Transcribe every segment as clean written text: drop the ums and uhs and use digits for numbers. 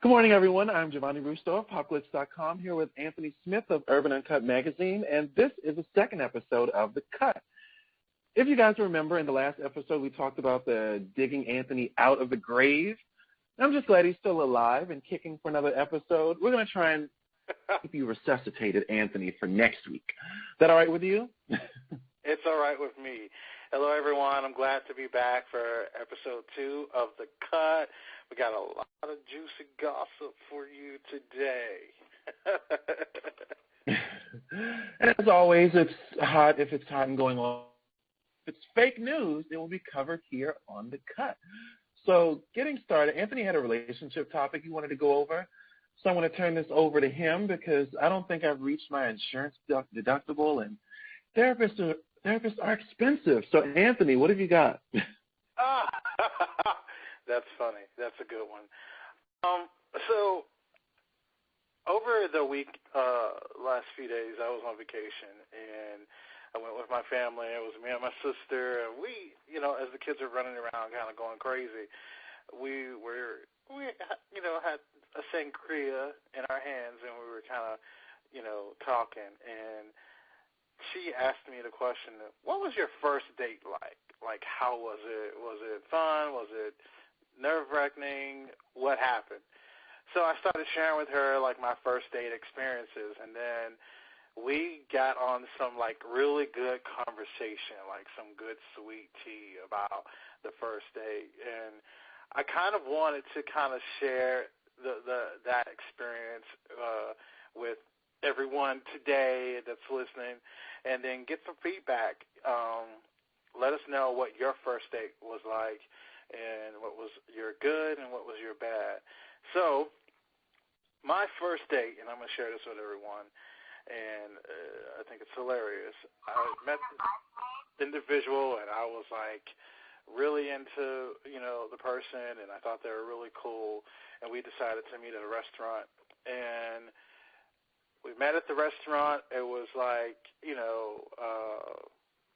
Good morning, everyone. I'm JaVonni Brustow of PopGlitz.com here with Anthony Smith of Urban Uncut magazine, and this is the second episode of The Cut. If you guys remember, in the last episode, we talked about the digging Anthony out of the grave. I'm just glad he's still alive and kicking for another episode. We're going to try and keep you resuscitated, Anthony, for next week. Is that all right with you? It's all right with me. Hello, everyone. I'm glad to be back for episode 2 of The Cut. We got a lot of juicy gossip for you today. And as always, it's hot if it's hot and going on. If it's fake news, it will be covered here on The Cut. So getting started, Anthony had a relationship topic he wanted to go over. So I'm going to turn this over to him because I don't think I've reached my insurance deductible, and therapists are expensive. So, Anthony, what have you got? That's funny. That's a good one. So over the week, last few days, I was on vacation, and I went with my family. It was me and my sister, and we, as the kids are running around kind of going crazy, we had a sangria in our hands, and we were kind of, talking, and she asked me the question, what was your first date like? Like, how was it? Was it fun? Was it nerve-wracking? What happened? So I started sharing with her, like, my first date experiences, and then we got on some, like, really good conversation, like some good sweet tea about the first date. And I kind of wanted to kind of share that experience with everyone today that's listening, and then get some feedback. Let us know what your first date was like, and what was your good and what was your bad. So my first date, and I'm going to share this with everyone, and I think it's hilarious. I met this individual, and I was like really into, the person, and I thought they were really cool, and we decided to meet at a restaurant, and we met at the restaurant. It was like,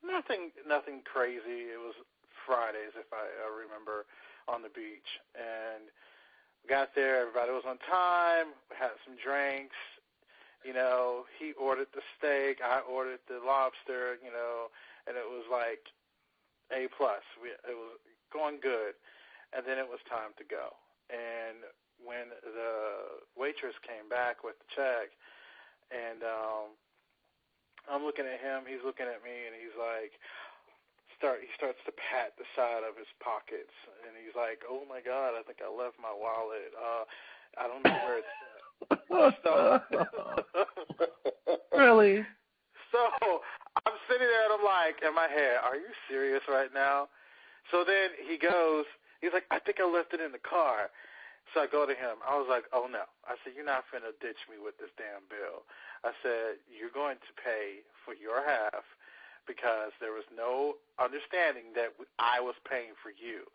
nothing crazy. It was Fridays, if I remember, on the beach. And we got there. Everybody was on time. We had some drinks. He ordered the steak. I ordered the lobster, and it was like A+. It was going good. And then it was time to go. And when the waitress came back with the check, and I'm looking at him, he's looking at me, and he's like, he starts to pat the side of his pockets, and he's like, oh my God, I think I left my wallet. I don't know where it's at. Really? So I'm sitting there, and I'm like, in my head, are you serious right now? So then he's like, I think I left it in the car. So I go to him. I was like, oh, no. I said, you're not finna ditch me with this damn bill. I said, you're going to pay for your half because there was no understanding that I was paying for you.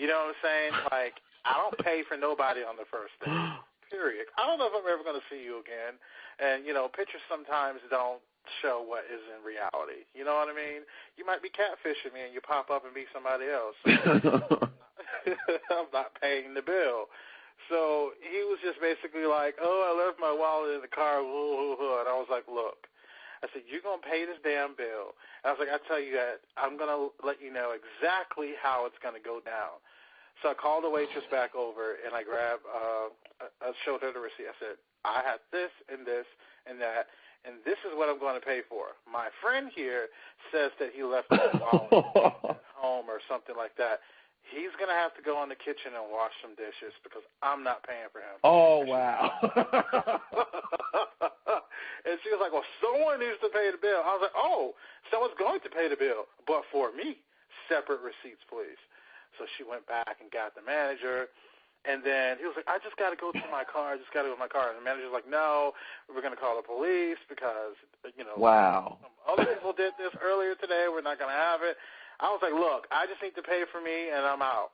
You know what I'm saying? Like, I don't pay for nobody on the first date, period. I don't know if I'm ever going to see you again. And, pictures sometimes don't show what is in reality. You know what I mean? You might be catfishing me and you pop up and be somebody else. So I'm not paying the bill. So he was just basically like, oh, I left my wallet in the car, and I was like, look, I said, you're going to pay this damn bill. And I was like, I tell you that, I'm going to let you know exactly how it's going to go down. So I called the waitress back over, and I grabbed, I showed her the receipt. I said, I had this and this and that, and this is what I'm going to pay for. My friend here says that he left his wallet at home or something like that. He's going to have to go in the kitchen and wash some dishes because I'm not paying for him. Oh, wow. And she was like, well, someone needs to pay the bill. I was like, oh, someone's going to pay the bill, but for me, separate receipts, please. So she went back and got the manager, and then he was like, I just got to go to my car. And the manager's like, no, we're going to call the police because, wow. Some other people did this earlier today. We're not going to have it. I was like, look, I just need to pay for me, and I'm out.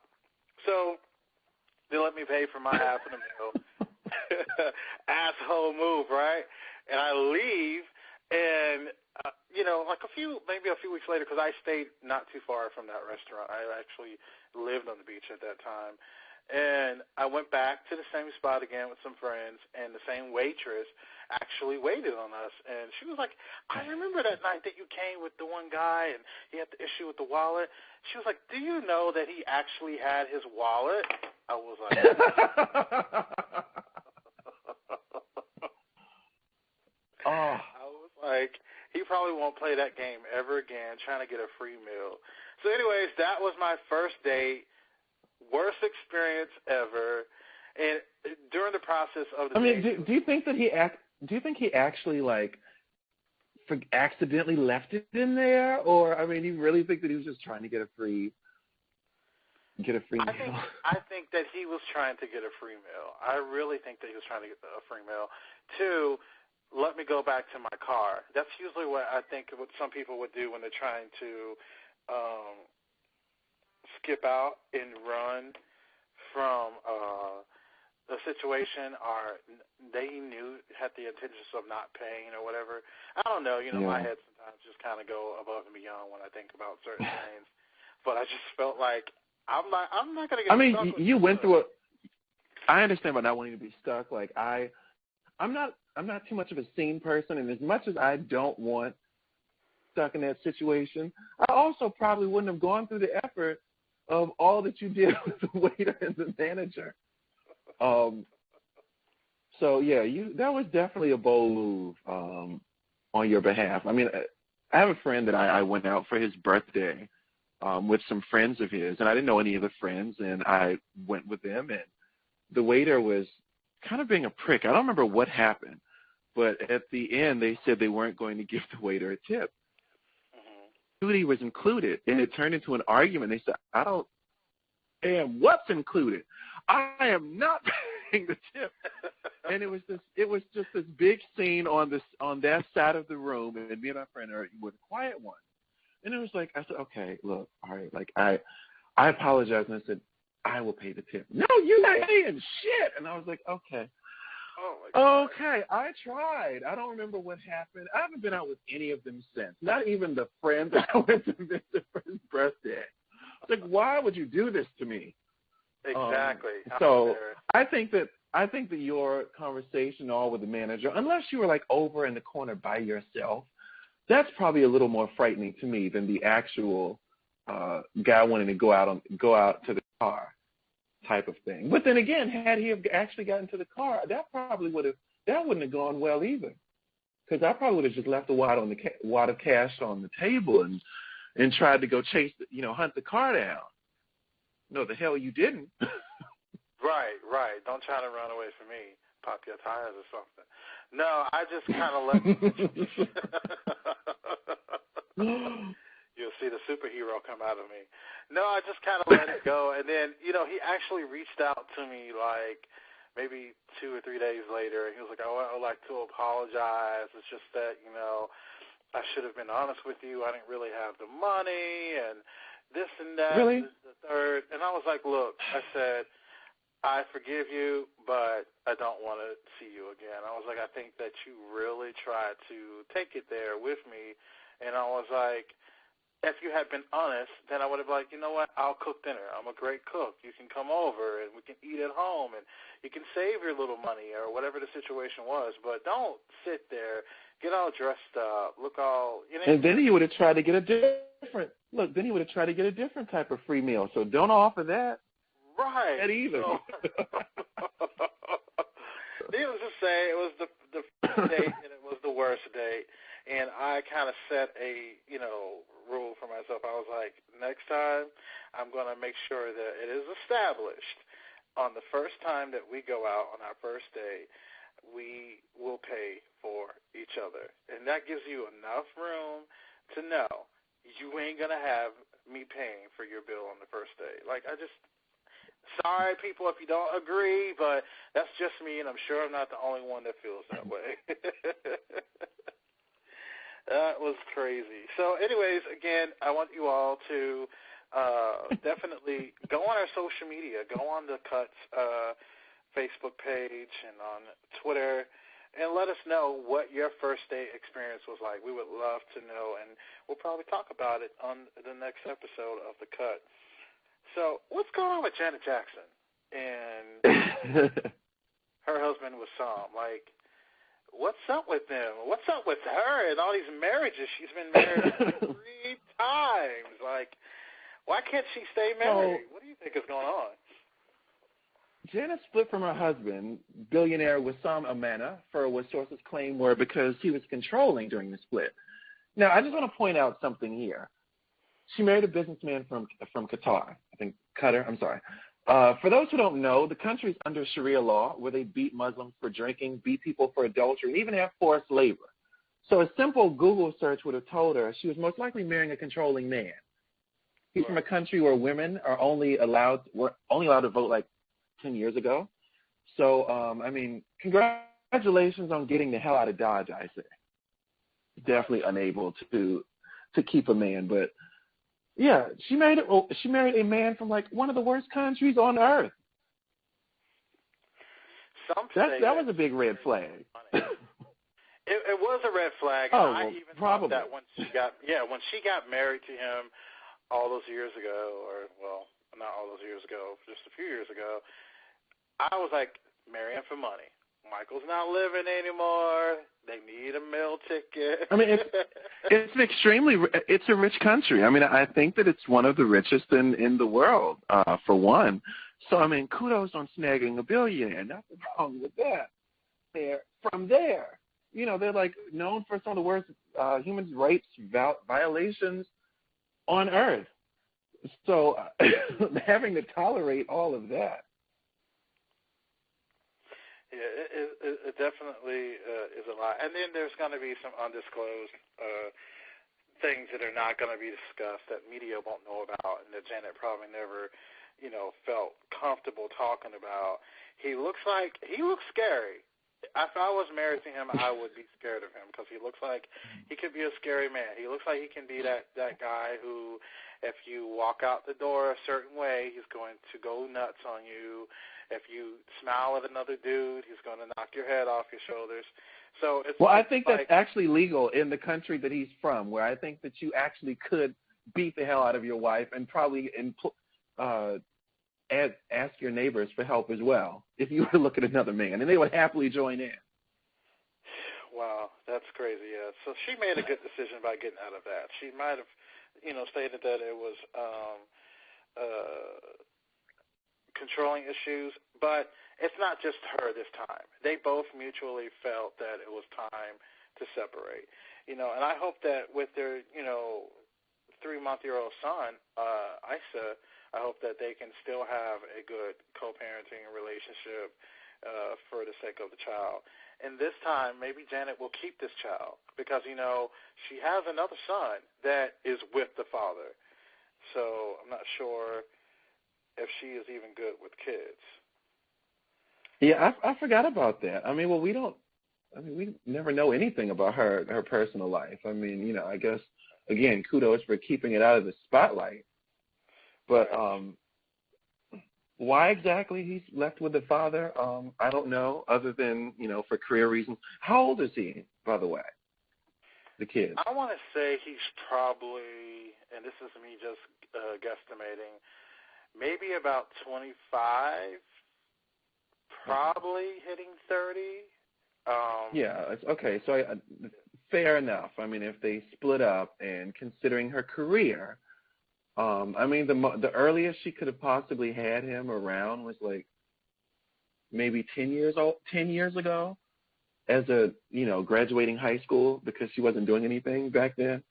So they let me pay for my half of the meal. Asshole move, right? And I leave, and, like maybe a few weeks later, because I stayed not too far from that restaurant. I actually lived on the beach at that time. And I went back to the same spot again with some friends, and the same waitress actually waited on us. And she was like, I remember that night that you came with the one guy, and he had the issue with the wallet. She was like, do you know that he actually had his wallet? I was like, oh. I was like, he probably won't play that game ever again, trying to get a free meal. So anyways, that was my first date. Worst experience ever. And during the process of the date, do you think that he actually like accidentally left it in there, or you really think that he was just trying to get a free meal? I think that he was trying to get a free meal. I really think that he was trying to get a free meal. 2, let me go back to my car. That's usually what I think what some people would do when they're trying to skip out and run from the situation, or they had the intentions of not paying or whatever. I don't know. My head sometimes just kind of go above and beyond when I think about certain things. But I just felt like I'm not going to get stuck with you went through I understand about not wanting to be stuck. Like I'm not too much of a scene person, and as much as I don't want stuck in that situation, I also probably wouldn't have gone through the effort of all that you did with the waiter and the manager. So yeah, that was definitely a bold move on your behalf. I have a friend that I went out for his birthday with some friends of his, and I didn't know any of the friends, and I went with them, and the waiter was kind of being a prick. I don't remember what happened, but at the end they said they weren't going to give the waiter a tip. Duty was included, and it turned into an argument. They said, I don't and what's included? I am not paying the tip. And it was just this big scene on that side of the room, and me and my friend were the quiet ones. And it was like, I said, okay, look, all right, like I apologized, and I said, I will pay the tip. No, you're not paying shit. And I was like, okay. Oh my God. Okay, I tried. I don't remember what happened. I haven't been out with any of them since. Not even the friend that I went to visit for his birthday. It's like, why would you do this to me? Exactly. So I think that your conversation all with the manager, unless you were like over in the corner by yourself, that's probably a little more frightening to me than the actual guy wanting to go out to the car type of thing. But then again, had he have actually gotten to the car, that wouldn't have gone well either, because I probably would have just left the wad of cash on the table and tried to go hunt the car down. No, the hell you didn't. Right. Don't try to run away from me. Pop your tires or something. No, I just kind of let You'll see the superhero come out of me. No, I just kind of let it go. And then, he actually reached out to me like maybe 2 or 3 days later. And he was like, I would like to apologize. It's just that, I should have been honest with you. I didn't really have the money and this and that. Really? This, the third. And I was like, look, I said, I forgive you, but I don't want to see you again. I was like, I think that you really tried to take it there with me. And I was like, if you had been honest, then I would have been like, you know what, I'll cook dinner. I'm a great cook. You can come over and we can eat at home and you can save your little money or whatever the situation was. But don't sit there, get all dressed up, look all, And then he would have tried to get a different type of free meal. So don't offer that. Right. That either. So, needless to say, it was the first date and it was the worst date. And I kind of set a, rule for myself. I was like, next time I'm going to make sure that it is established on the first time that we go out on our first date, we will pay for each other. And that gives you enough room to know you ain't going to have me paying for your bill on the first date. Like, sorry, people, if you don't agree, but that's just me, and I'm sure I'm not the only one that feels that way. That was crazy. So anyways, again, I want you all to definitely go on our social media. Go on the Cuts Facebook page and on Twitter and let us know what your first date experience was like. We would love to know, and we'll probably talk about it on the next episode of The Cut. So what's going on with Janet Jackson? and her husband was Sam. Like, what's up with them? What's up with her and all these marriages? She's been married like 3 times. Like, why can't she stay married? What do you think is going on? Janet split from her husband, billionaire Wissam Amana, for what sources claim were because he was controlling during the split. Now, I just want to point out something here. She married a businessman from Qatar. I think Qatar. I'm sorry. For those who don't know, the country's under Sharia law, where they beat Muslims for drinking, beat people for adultery, and even have forced labor. So a simple Google search would have told her she was most likely marrying a controlling man. He's from a country where women are only allowed to vote like 10 years ago. So, I mean, congratulations on getting the hell out of Dodge, I say. Definitely unable to keep a man, but yeah, she married a man from like one of the worst countries on earth. That was a big red flag. It was a red flag. Oh, I well, even probably. thought that when she got married to him all those years ago, or well, not all those years ago, just a few years ago, I was like, marry him for money. Michael's not living anymore. They need a meal ticket. I mean, it's a rich country. I mean, I think that it's one of the richest in the world, for one. So, I mean, kudos on snagging a billionaire. Nothing wrong with that. From there, you know, they're like known for some of the worst human rights violations on earth. So, having to tolerate all of that. Yeah, it definitely is a lot. And then there's going to be some undisclosed things that are not going to be discussed that media won't know about and that Janet probably never, felt comfortable talking about. He looks scary. If I was married to him, I would be scared of him because he looks like he could be a scary man. He looks like he can be that guy who, if you walk out the door a certain way, he's going to go nuts on you. If you smile at another dude, he's going to knock your head off your shoulders. So I think that's actually legal in the country that he's from, where I think that you actually could beat the hell out of your wife and probably ask your neighbors for help as well if you were to look at another man, and they would happily join in. Wow, that's crazy. Yeah. So she made a good decision by getting out of that. She might have, stated that it was controlling issues, but it's not just her this time. They both mutually felt that it was time to separate. And I hope that with their, 3-month-old son, Isa, I hope that they can still have a good co-parenting relationship for the sake of the child. And this time, maybe Janet will keep this child because, she has another son that is with the father. So I'm not sure if she is even good with kids. Yeah, I forgot about that. I mean, well, we never know anything about her personal life. I mean, I guess, again, kudos for keeping it out of the spotlight. But why exactly he's left with the father, I don't know, other than, for career reasons. How old is he, by the way, the kid? I want to say he's probably, and this is me just guesstimating, maybe about 25, probably hitting 30. Yeah, okay, so fair enough. I mean, if they split up and considering her career, I mean, the earliest she could have possibly had him around was like maybe 10 years ago as a, graduating high school because she wasn't doing anything back then.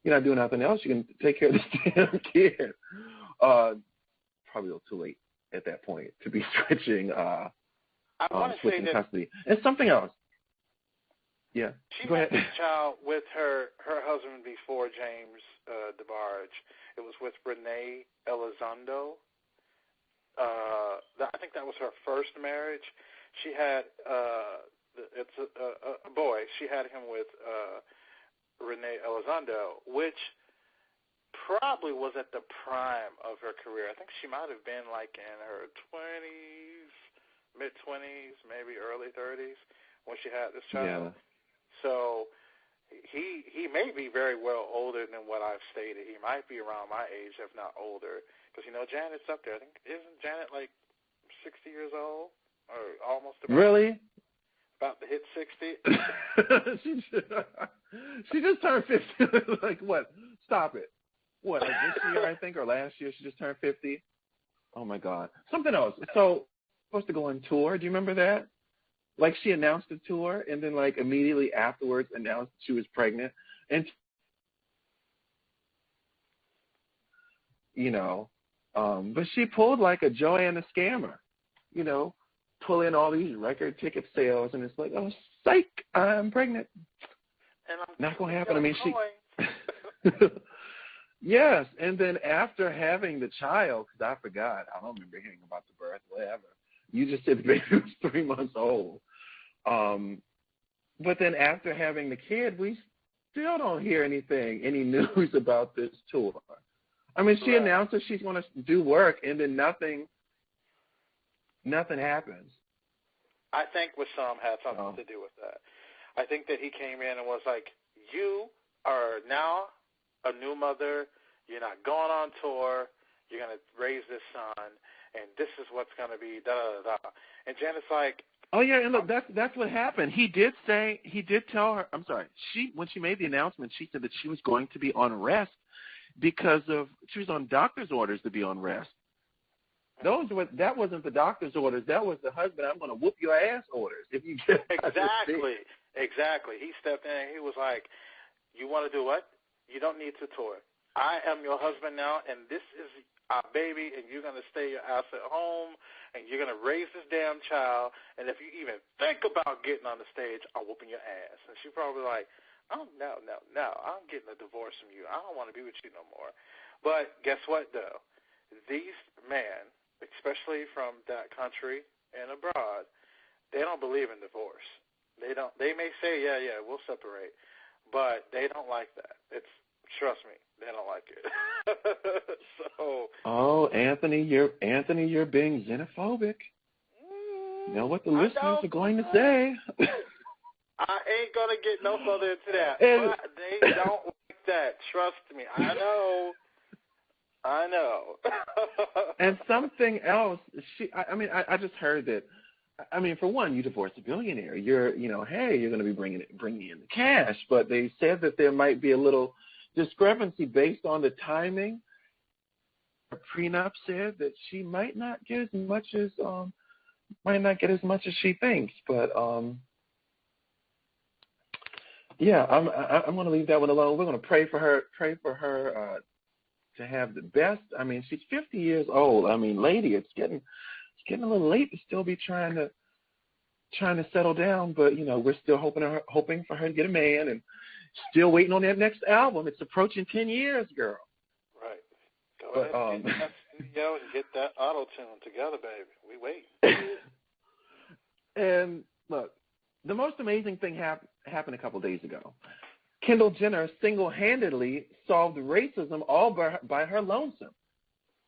You're not doing nothing else. You can take care of this damn kid. Probably a little too late at that point to be switching custody. And something else. Yeah. She Go had ahead. this child with her husband before James DeBarge. It was with Renee Elizondo. I think that was her first marriage. She had it's a boy. She had him with Renee Elizondo, which probably was at the prime of her career. I think she might have been like in her 20s, mid-20s, maybe early 30s when she had this child. Yeah. So he may be very well older than what I've stated. He might be around my age, if not older, because Janet's up there. I think isn't Janet like 60 years old, or almost Really? About to hit 60. She just turned 50. Like, what? Stop it. What, like this year, I think, or last year, she just turned 50? Oh, my God. Something else. So, supposed to go on tour. Do you remember that? Like, she announced a tour, and then, like, immediately afterwards announced she was pregnant. And, you know, but she pulled like a Joanna Scammer, you know, pull in all these record ticket sales, and it's like, oh, psych, I'm pregnant. And I'm not going to happen. I mean, she. she. Yes, and then after having the child, because I forgot, I don't remember hearing about the birth, whatever. You just said the baby was 3 months old. But then after having the kid, we still don't hear any news about this tour. I mean, she announced that she's going to do work, and then nothing happens. I think Wissam had something to do with that. I think that he came in and was like, you are now a new mother. You're not going on tour. You're going to raise this son, and this is what's going to be da-da-da-da. And Janet's like, oh, yeah, and look, that's what happened. He did tell her, I'm sorry, when she made the announcement, she said that she was going to be on rest because she was on doctor's orders to be on rest. That wasn't the doctor's orders. That was the husband, I'm going to whoop your ass orders. If you get Exactly. He stepped in and he was like, you want to do what? You don't need to tour. I am your husband now, and this is our baby, and you're going to stay your ass at home, and you're going to raise this damn child, and if you even think about getting on the stage, I'm whooping your ass. And she probably like, oh, no, I'm getting a divorce from you. I don't want to be with you no more. But guess what, though? These men, especially from that country and abroad, they don't believe in divorce. They don't. They may say, yeah, we'll separate, but they don't like that. Trust me, they don't like it. So. Oh, Anthony, you're being xenophobic. You know what the listeners are going to say. I ain't gonna get no further into that. But they don't like that. Trust me, I know. And something else, I just heard that. I mean, for one, you divorced a billionaire. You're going to be bringing in the cash. But they said that there might be a little discrepancy based on the timing. Her prenup said that she might not get as much as she thinks. But yeah, I'm going to leave that one alone. We're going to pray for her to have the best. I mean, she's 50 years old. I mean, lady, it's getting a little late to still be trying to settle down, but we're still hoping for her to get a man, and still waiting on that next album. It's approaching 10 years, girl. Right. Go ahead, get that studio and get that auto-tune together, baby. We wait. And look, the most amazing thing happened a couple days ago. Kendall Jenner single-handedly solved racism all by her lonesome,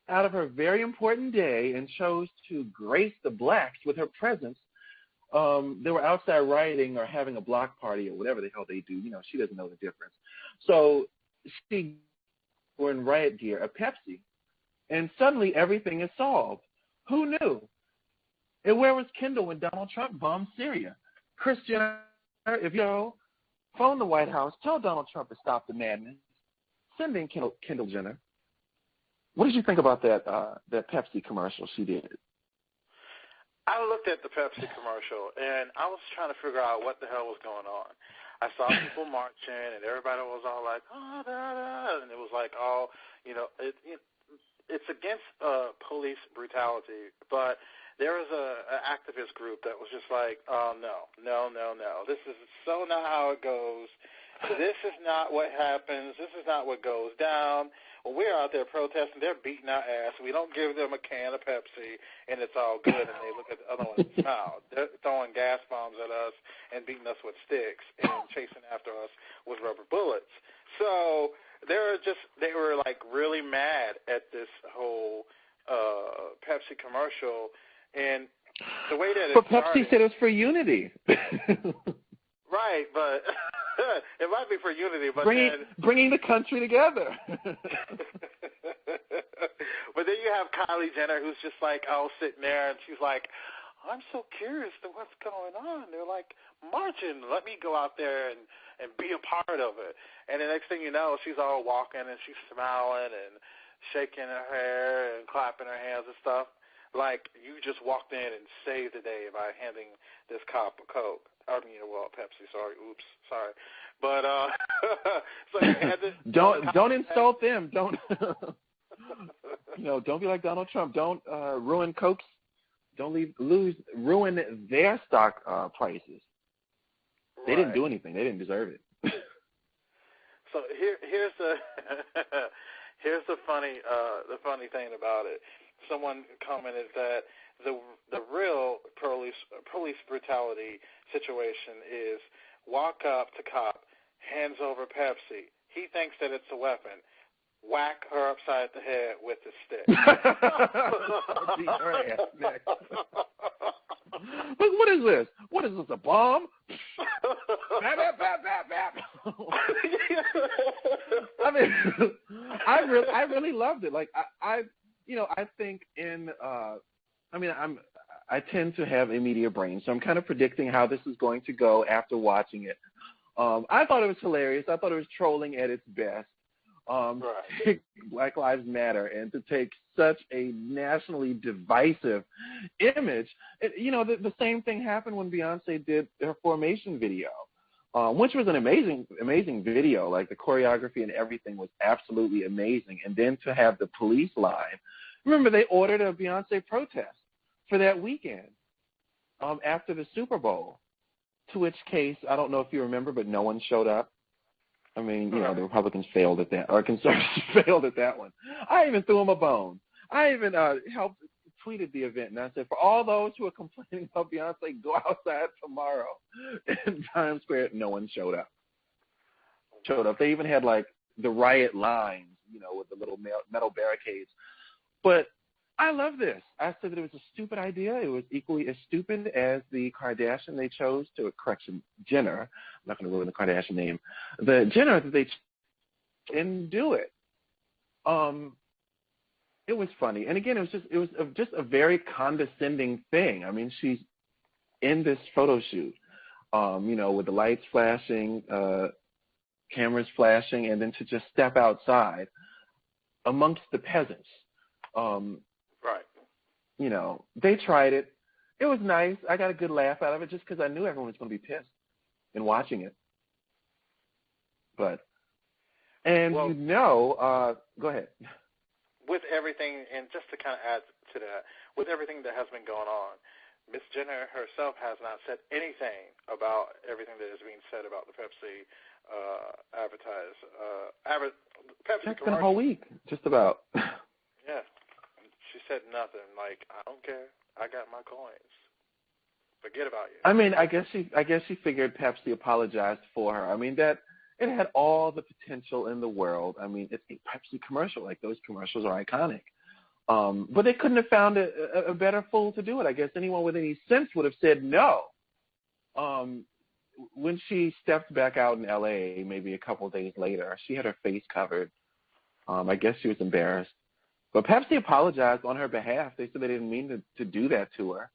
out of her very important day, and chose to grace the blacks with her presence. They were outside rioting or having a block party or whatever the hell they do. She doesn't know the difference. So she were in riot gear, a Pepsi, and suddenly everything is solved. Who knew? And where was Kendall when Donald Trump bombed Syria? Kris Jenner, if you phone the White House, tell Donald Trump to stop the madness. Send in Kendall Jenner. What did you think about that Pepsi commercial she did? I looked at the Pepsi commercial, and I was trying to figure out what the hell was going on. I saw people marching, and everybody was all like, oh, da, da, and it was like, oh, it's against police brutality, but there was an activist group that was just like, oh, no. This is so not how it goes. This is not what happens. This is not what goes down. When we're out there protesting, they're beating our ass. We don't give them a can of Pepsi, and it's all good, and they look at the other one and smile. They're throwing gas bombs at us and beating us with sticks and chasing after us with rubber bullets. So they were like really mad at this whole Pepsi commercial, and the way that it But Pepsi said it was for unity. Right, but it might be for unity, but bringing the country together. But then you have Kylie Jenner, who's just like, sitting there, and she's like, I'm so curious to what's going on. They're like marching. Let me go out there and be a part of it. And the next thing you know, she's all walking and she's smiling and shaking her hair and clapping her hands and stuff. Like you just walked in and saved the day by handing this cop a Coke. I mean, well, Pepsi. Sorry, oops, sorry. But so you had this, don't insult them. Don't don't be like Donald Trump. Don't ruin Coke's. Don't ruin their stock prices. They didn't do anything. They didn't deserve it. So here's the here's the funny thing about it. Someone commented that the real police brutality situation is walk up to cop, hands over Pepsi. He thinks that it's a weapon. Whack her upside the head with the stick. Beat her ass next. What is this? What is this, a bomb? Bap, bap, bap, bap, bap. I mean, I really loved it. Like, I think I tend to have a media brain, so I'm kind of predicting how this is going to go after watching it. I thought it was hilarious. I thought it was trolling at its best. Right. Black Lives Matter, and to take such a nationally divisive image. The same thing happened when Beyonce did her Formation video, which was an amazing video. Like the choreography and everything was absolutely amazing. And then to have the police line. Remember, they ordered a Beyonce protest for that weekend after the Super Bowl, to which case, I don't know if you remember, but no one showed up. I mean, the Republicans failed at that, or conservatives failed at that one. I even threw them a bone. I even tweeted the event, and I said, for all those who are complaining about Beyonce, go outside tomorrow. In Times Square, no one showed up. They even had, like, the riot lines, with the little metal barricades. But I love this. I said that it was a stupid idea. It was equally as stupid as the Kardashian they chose to, Jenner. I'm not going to ruin the Kardashian name. The Jenner that they didn't do it. It was funny. And again, it was just a very condescending thing. I mean, she's in this photo shoot, with the lights flashing, cameras flashing, and then to just step outside amongst the peasants. Right. They tried it. It was nice. I got a good laugh out of it just because I knew everyone was going to be pissed in watching it. Go ahead. With everything, and just to kind of add to that, with everything that has been going on, Miss Jenner herself has not said anything about everything that is being said about the Pepsi Pepsi That's been a whole week, just about. Yeah. She said nothing. Like, I don't care. I got my coins. Forget about you. I mean, I guess she figured Pepsi apologized for her. I mean, that it had all the potential in the world. I mean, it's a Pepsi commercial. Like, those commercials are iconic. But they couldn't have found a better fool to do it. I guess anyone with any sense would have said no. When she stepped back out in L.A. maybe a couple of days later, she had her face covered. I guess she was embarrassed. But Pepsi apologized on her behalf. They said they didn't mean to do that to her.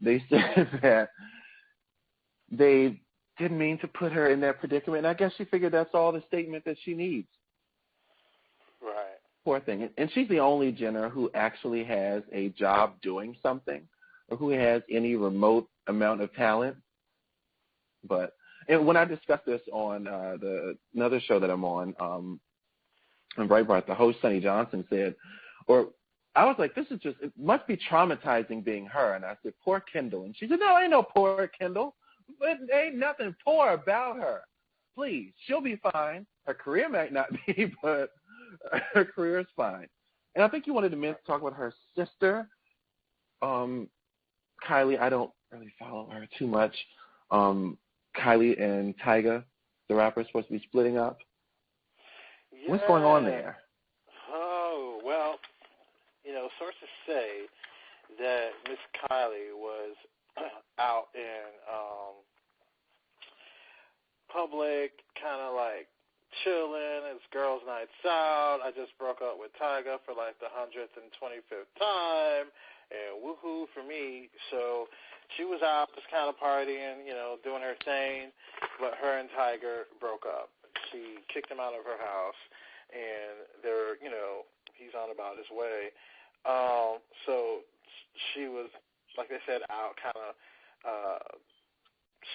They said that they didn't mean to put her in that predicament. And I guess she figured that's all the statement that she needs. Right. Poor thing. And she's the only Jenner who actually has a job doing something or who has any remote amount of talent. And when I discussed this on another show that I'm on Breitbart, the host, Sonny Johnson, said, I was like, it must be traumatizing being her. And I said, poor Kendall. And she said, no, ain't no poor Kendall. But ain't nothing poor about her. Please, she'll be fine. Her career might not be, but her career is fine. And I think you wanted to talk about her sister, Kylie. I don't really follow her too much. Kylie and Tyga, the rapper, is supposed to be splitting up. Yeah. What's going on there? Oh, well, sources say that Miss Kylie was out in public, kind of like chilling. It's girls' nights out. I just broke up with Tyga for like the 125th time, and woohoo for me. So she was out just kind of partying, doing her thing, but her and Tiger broke up. She kicked him out of her house, and they're, he's on about his way. So she was, like they said, out kind of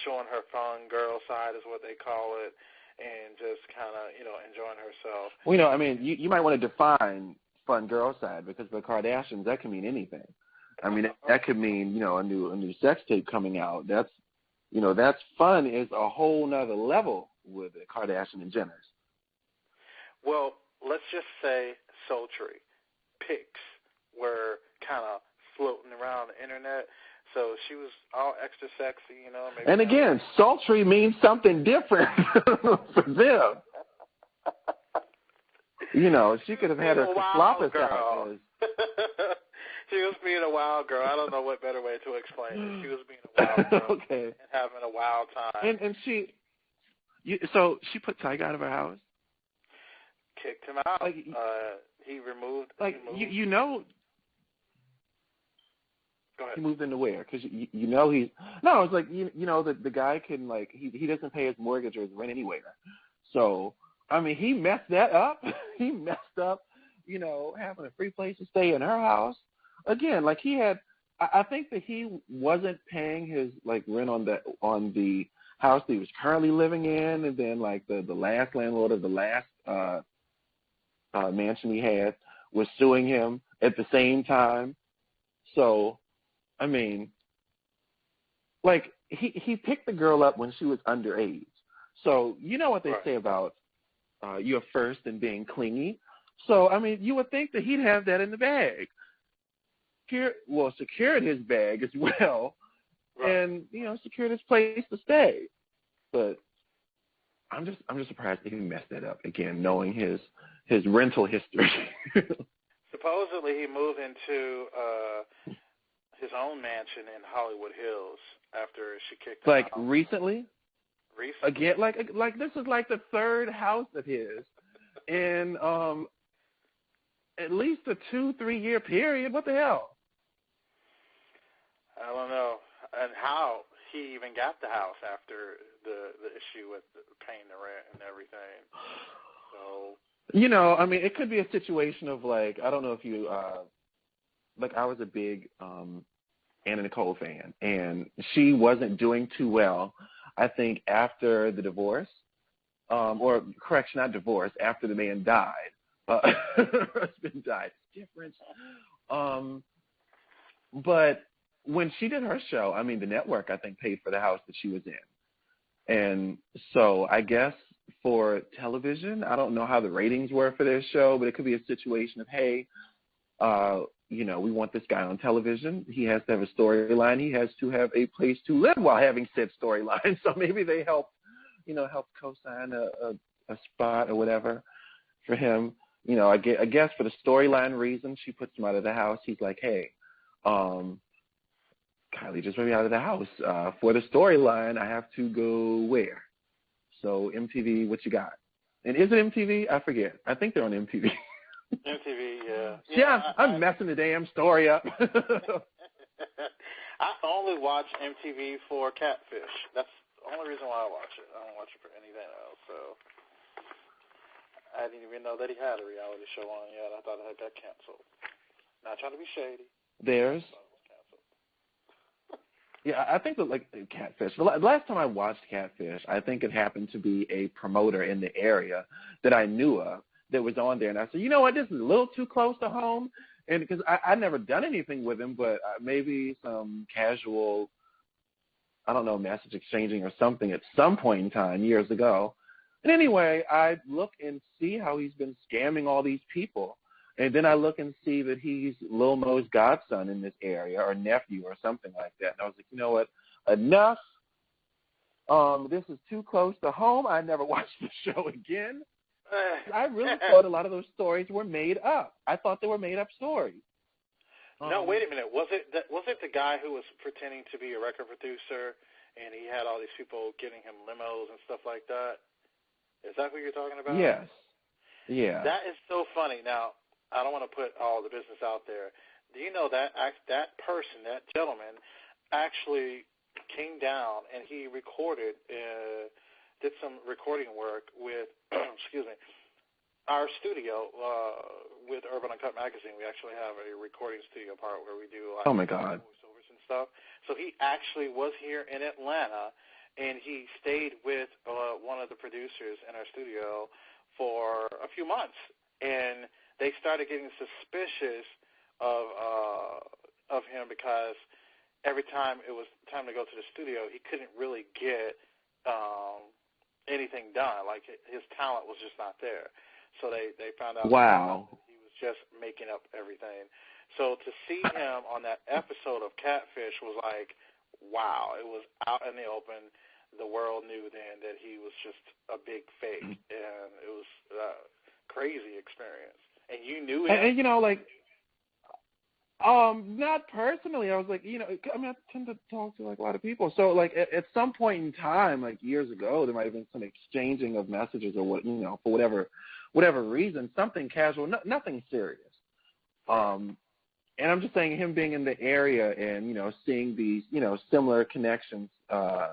showing her fun girl side is what they call it, and just kind of, enjoying herself. Well, you might want to define fun girl side, because for Kardashians, that can mean anything. That could mean, a new sex tape coming out. That's fun is a whole nother level with the Kardashian and Jenners. Well, let's just say sultry pics were kind of floating around the internet. So she was all extra sexy, Maybe and again, sultry means something different for them. She could have had her floppers out. She was being a wild girl. I don't know what better way to explain it. She was being a wild girl and having a wild time. And so she put Tyga out of her house? Kicked him out. He removed. Go ahead. He moved into where? Because he's no. It's like the guy can he doesn't pay his mortgage or his rent anywhere. So he messed that up. He messed up. Having a free place to stay in her house. Again, he had. I think that he wasn't paying his rent on the house that he was currently living in, and then the last landlord of the last mansion he had was suing him at the same time. So, he picked the girl up when she was underage. So you know what they say about you're first and being clingy. So you would think that he'd have that in the bag. Secured his bag as well, and secured his place to stay. But I'm just surprised that he messed that up again, knowing his rental history. Supposedly he moved into his own mansion in Hollywood Hills after she kicked him out. Recently? Again, this is the third house of his in at least a 2-3 year period. What the hell? I don't know. And how he even got the house after the issue with paying the rent and everything. So it could be a situation of I don't know if you I was a big Anna Nicole fan, and she wasn't doing too well, I think, after the divorce, or correction, not divorce, after the man died. Her husband died. It's different. But when she did her show, the network, I think, paid for the house that she was in. And so I guess for television, I don't know how the ratings were for their show, but it could be a situation of, hey, we want this guy on television. He has to have a storyline. He has to have a place to live while having said storyline. So maybe they help co-sign a spot or whatever for him. I guess for the storyline reason, she puts him out of the house. He's like, hey, Kylie just put me out of the house. For the storyline, I have to go where? So MTV, what you got? And is it MTV? I forget. I think they're on MTV. MTV, yeah. Yeah, I'm messing the damn story up. I only watch MTV for Catfish. That's the only reason why I watch it. I don't watch it for anything else. So I didn't even know that he had a reality show on yet. I thought it had got canceled. Not trying to be shady. There's. Yeah, I think that Catfish. The last time I watched Catfish, I think it happened to be a promoter in the area that I knew of that was on there, and I said, you know what, this is a little too close to home, and because I'd never done anything with him, but maybe some casual, I don't know, message exchanging or something at some point in time years ago. And anyway, I look and see how he's been scamming all these people. And then I look and see that he's Lil Mo's godson in this area, or nephew or something like that. And I was like, you know what, enough. This is too close to home. I never watched the show again. I really thought a lot of those stories were made up. I thought they were made up stories. No, wait a minute. Was it the guy who was pretending to be a record producer, and he had all these people getting him limos and stuff like that? Is that who you're talking about? Yes. Yeah. That is so funny. Now, I don't want to put all the business out there. Do you know that person, that gentleman, actually came down and he recorded, did some recording work with, excuse me, our studio with Urban Uncut Magazine. We actually have a recording studio part where we do Oh my God. voiceovers and stuff. So he actually was here in Atlanta, and he stayed with one of the producers in our studio for a few months, and they started getting suspicious of him because every time it was time to go to the studio, he couldn't really get anything done. Like, his talent was just not there. So they found out that he was just making up everything. So to see him on that episode of Catfish was like, wow. It was out in the open. The world knew then that he was just a big fake, and it was a crazy experience. And you knew him? And you know, like, not personally. I was like, you know, I mean, I tend to talk to, like, a lot of people. So, like, at some point in time, like, years ago, there might have been some exchanging of messages or what, you know, for whatever reason, something casual, nothing serious. And I'm just saying, him being in the area and, you know, seeing these, you know, similar connections,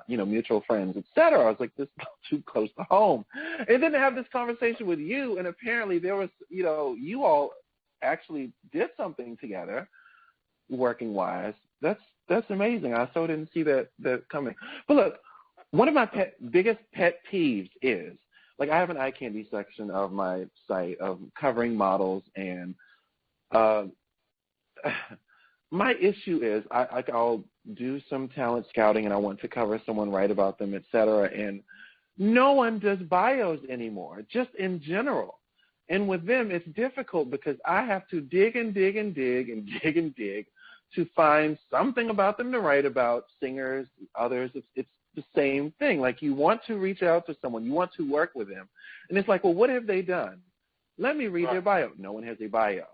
you know, mutual friends, et cetera, I was like, this is too close to home. And then to have this conversation with you, and apparently there was, you know, you all actually did something together, working-wise. That's amazing. I so didn't see that coming. But look, one of my biggest pet peeves is, like, I have an eye candy section of my site of covering models, and my issue is I'll do some talent scouting and I want to cover someone, write about them, et cetera, and no one does bios anymore, just in general. And with them, it's difficult because I have to dig and dig and dig and dig and dig to find something about them to write about, singers, others. It's the same thing. Like, you want to reach out to someone, you want to work with them, and it's like, well, what have they done? Let me read their bio. No one has a bio.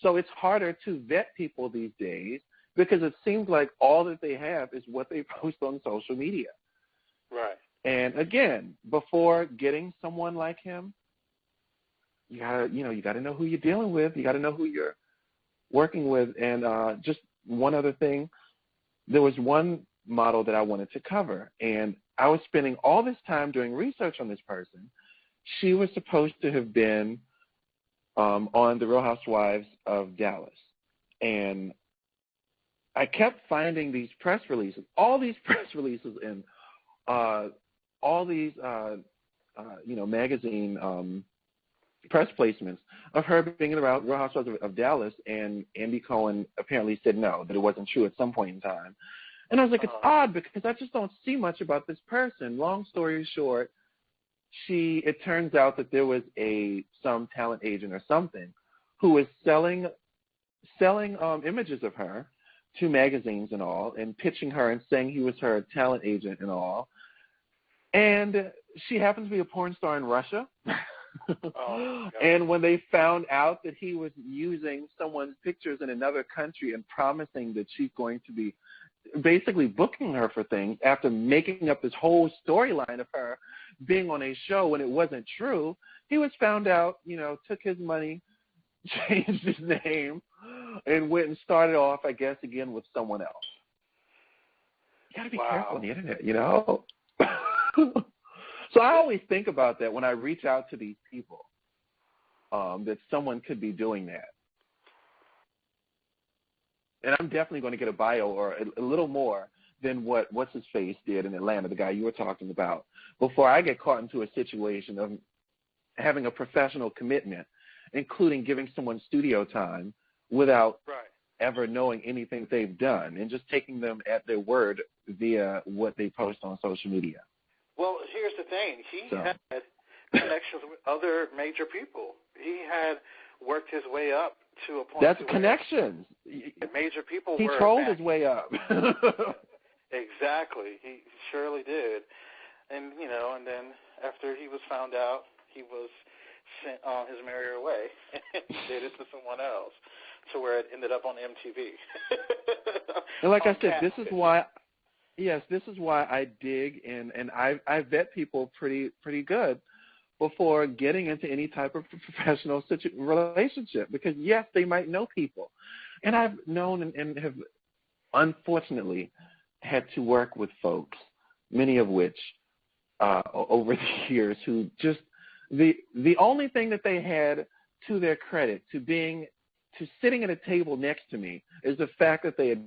So it's harder to vet people these days because it seems like all that they have is what they post on social media. Right. And again, before getting someone like him, you gotta know who you're dealing with. You gotta know who you're working with. And just one other thing, there was one model that I wanted to cover, and I was spending all this time doing research on this person. She was supposed to have been on The Real Housewives of Dallas, and I kept finding these press releases, all these press releases, and all these magazine press placements of her being in The Real Housewives of Dallas, and Andy Cohen apparently said no, that it wasn't true at some point in time. And I was like, it's odd because I just don't see much about this person. Long story short, it turns out that there was some talent agent or something who was selling images of her to magazines and all, and pitching her and saying he was her talent agent and all. And she happens to be a porn star in Russia. And when they found out that he was using someone's pictures in another country and promising that she's going to be basically booking her for things after making up this whole storyline of her being on a show when it wasn't true, he was found out, took his money, changed his name, and went and started off, I guess, again with someone else. You got to be careful on the internet, So I always think about that when I reach out to these people, that someone could be doing that. And I'm definitely going to get a bio or a little more than what's-his-face did in Atlanta, the guy you were talking about, before I get caught into a situation of having a professional commitment, including giving someone studio time without ever knowing anything they've done and just taking them at their word via what they post on social media. Well, here's the thing. He had connections with other major people. He had worked his way up to a point. That's connections. Major people He trolled his way up. Exactly. He surely did. And, and then after he was found out, he was sent on his merry way. He did it to someone else, to where it ended up on MTV. And like I said, this is why I dig and I vet people pretty good before getting into any type of professional relationship because, yes, they might know people. And I've known and have unfortunately had to work with folks, many of which over the years who just the only thing that they had to their credit to sitting at a table next to me is the fact that they had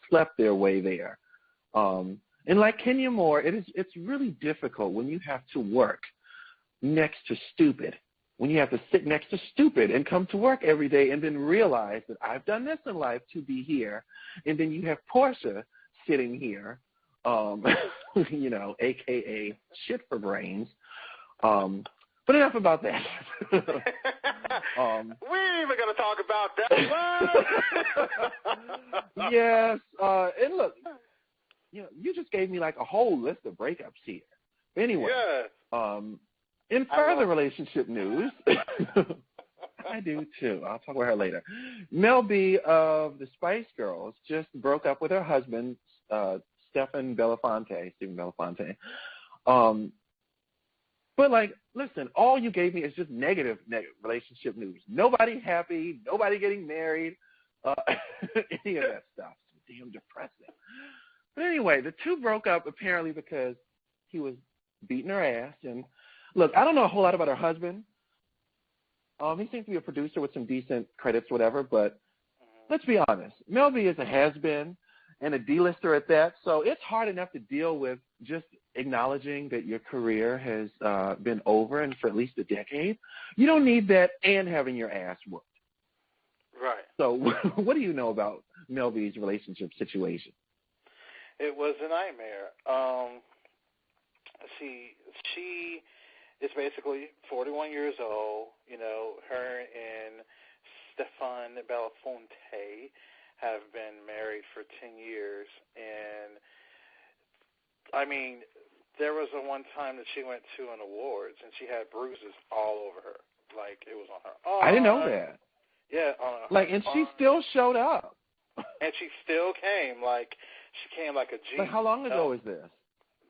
slept their way there. And like Kenya Moore, it's really difficult when you have to work next to stupid, when you have to sit next to stupid and come to work every day and then realize that I've done this in life to be here. And then you have Portia sitting here, you know, a.k.a. shit for brains. But enough about that. We ain't even going to talk about that. Yes. And look, you know, you just gave me like a whole list of breakups here. Anyway, yes. In further relationship news, I do too. I'll talk about her later. Mel B of the Spice Girls just broke up with her husband, Stephen Belafonte. But, like, listen, all you gave me is just negative relationship news. Nobody happy, nobody getting married, any of that stuff. It's damn depressing. But anyway, the two broke up apparently because he was beating her ass. And, look, I don't know a whole lot about her husband. He seems to be a producer with some decent credits, whatever, but let's be honest. Mel B is a has-been and a D-lister at that, so it's hard enough to deal with just acknowledging that your career has been over and for at least a decade. You don't need that and having your ass whooped. Right. So what do you know about Mel B's relationship situation? It was a nightmare. She is basically 41 years old. You know, her and Stefan Belafonte have been married for 10 years. And, I mean, there was one time that she went to an awards, and she had bruises all over her. Like, it was on her arm. I didn't know that. Yeah. On her and arm. She still showed up. And she still came. Like, she came like a G. But how long ago was this?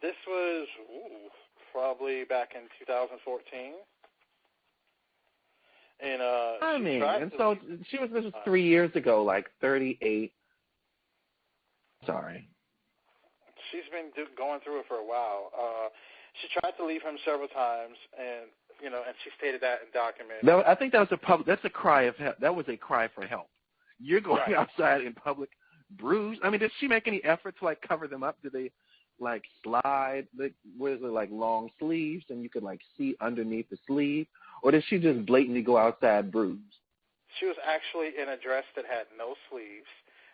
This was probably back in 2014. And this was 3 years ago, like 38. Sorry. She's been going through it for a while. She tried to leave him several times, and and she stated that in documents. I think that was that's a cry of help. That was a cry for help. You're going outside in public, bruised. I mean, did she make any effort to like cover them up? Did they like slide? Was it like long sleeves and you could like see underneath the sleeve, or did she just blatantly go outside bruised? She was actually in a dress that had no sleeves,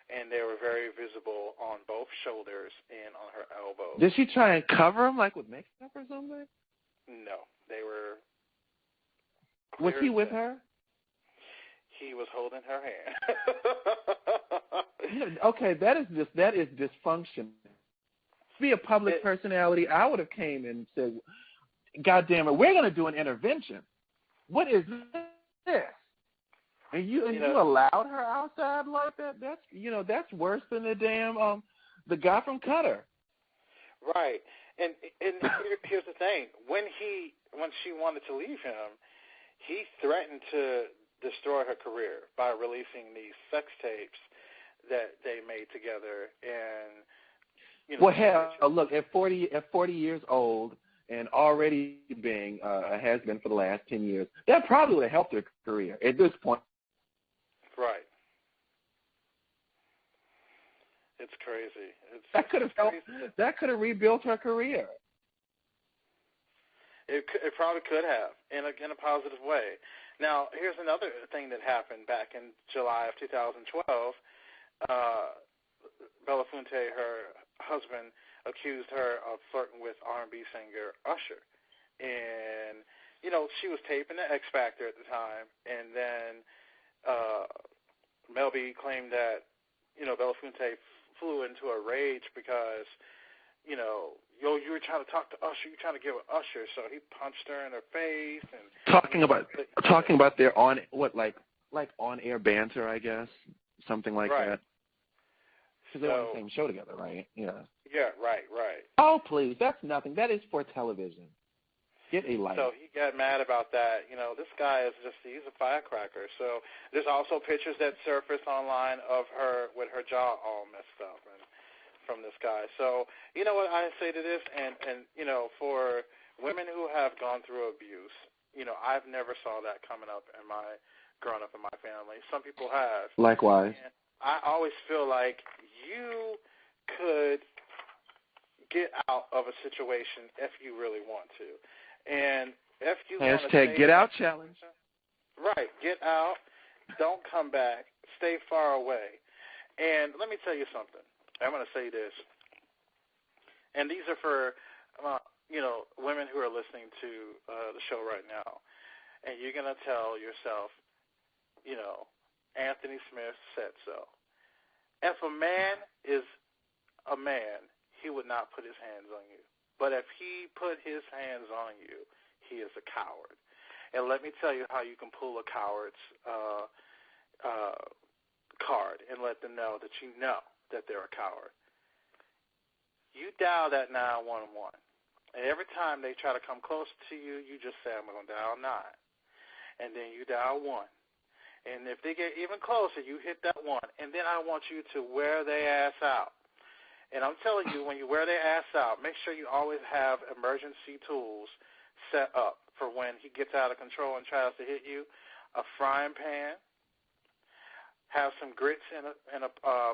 and they were very visible on both shoulders and on her elbows. Did she try and cover them like with makeup or something? No, they were. Was he with her? He was holding her hand. Okay, that is dysfunction. To be a public personality, I would have came and said, "God damn it, we're going to do an intervention. What is this?" And you allowed her outside like that? That's worse than the damn the guy from Cutter. Right. And here's the thing: when she wanted to leave him, he threatened to destroy her career by releasing these sex tapes that they made together. And well, hell, look, at 40 years old and already being a has-been for the last 10 years, that probably would have helped her career at this point. Right. It's crazy. That could have helped. That could have rebuilt her career. It probably could have in a positive way. Now, here's another thing that happened back in July of 2012. Belafonte, her husband, accused her of flirting with R&B singer Usher. And, she was taping the X Factor at the time. And then Mel B claimed that, Belafonte flew into a rage because, you were trying to talk to Usher, you were trying to get with Usher, so he punched her in her face and talking about their on air banter, I guess, something like that. Because they're on the same show together, right? Yeah. Yeah, right. Oh, please. That's nothing. That is for television. Get a life. So he got mad about that. This guy he's a firecracker. So there's also pictures that surfaced online of her with her jaw all messed up and from this guy. So, you know what I say to this? And for women who have gone through abuse, I've never saw that coming up growing up in my family. Some people have. Likewise. And I always feel like you could get out of a situation if you really want to. And if you want to # get out challenge. Right, get out, don't come back, stay far away. And let me tell you something. I'm going to say this, and these are for women who are listening to the show right now. And you're going to tell yourself, Anthony Smith said so. If a man is a man, he would not put his hands on you. But if he put his hands on you, he is a coward. And let me tell you how you can pull a coward's card and let them know that you know that they're a coward. You dial that 911. And every time they try to come close to you, you just say, I'm going to dial 9. And then you dial 1. And if they get even closer, you hit that 1. And then I want you to wear their ass out. And I'm telling you, when you wear their ass out, make sure you always have emergency tools set up for when he gets out of control and tries to hit you. A frying pan, have some grits in a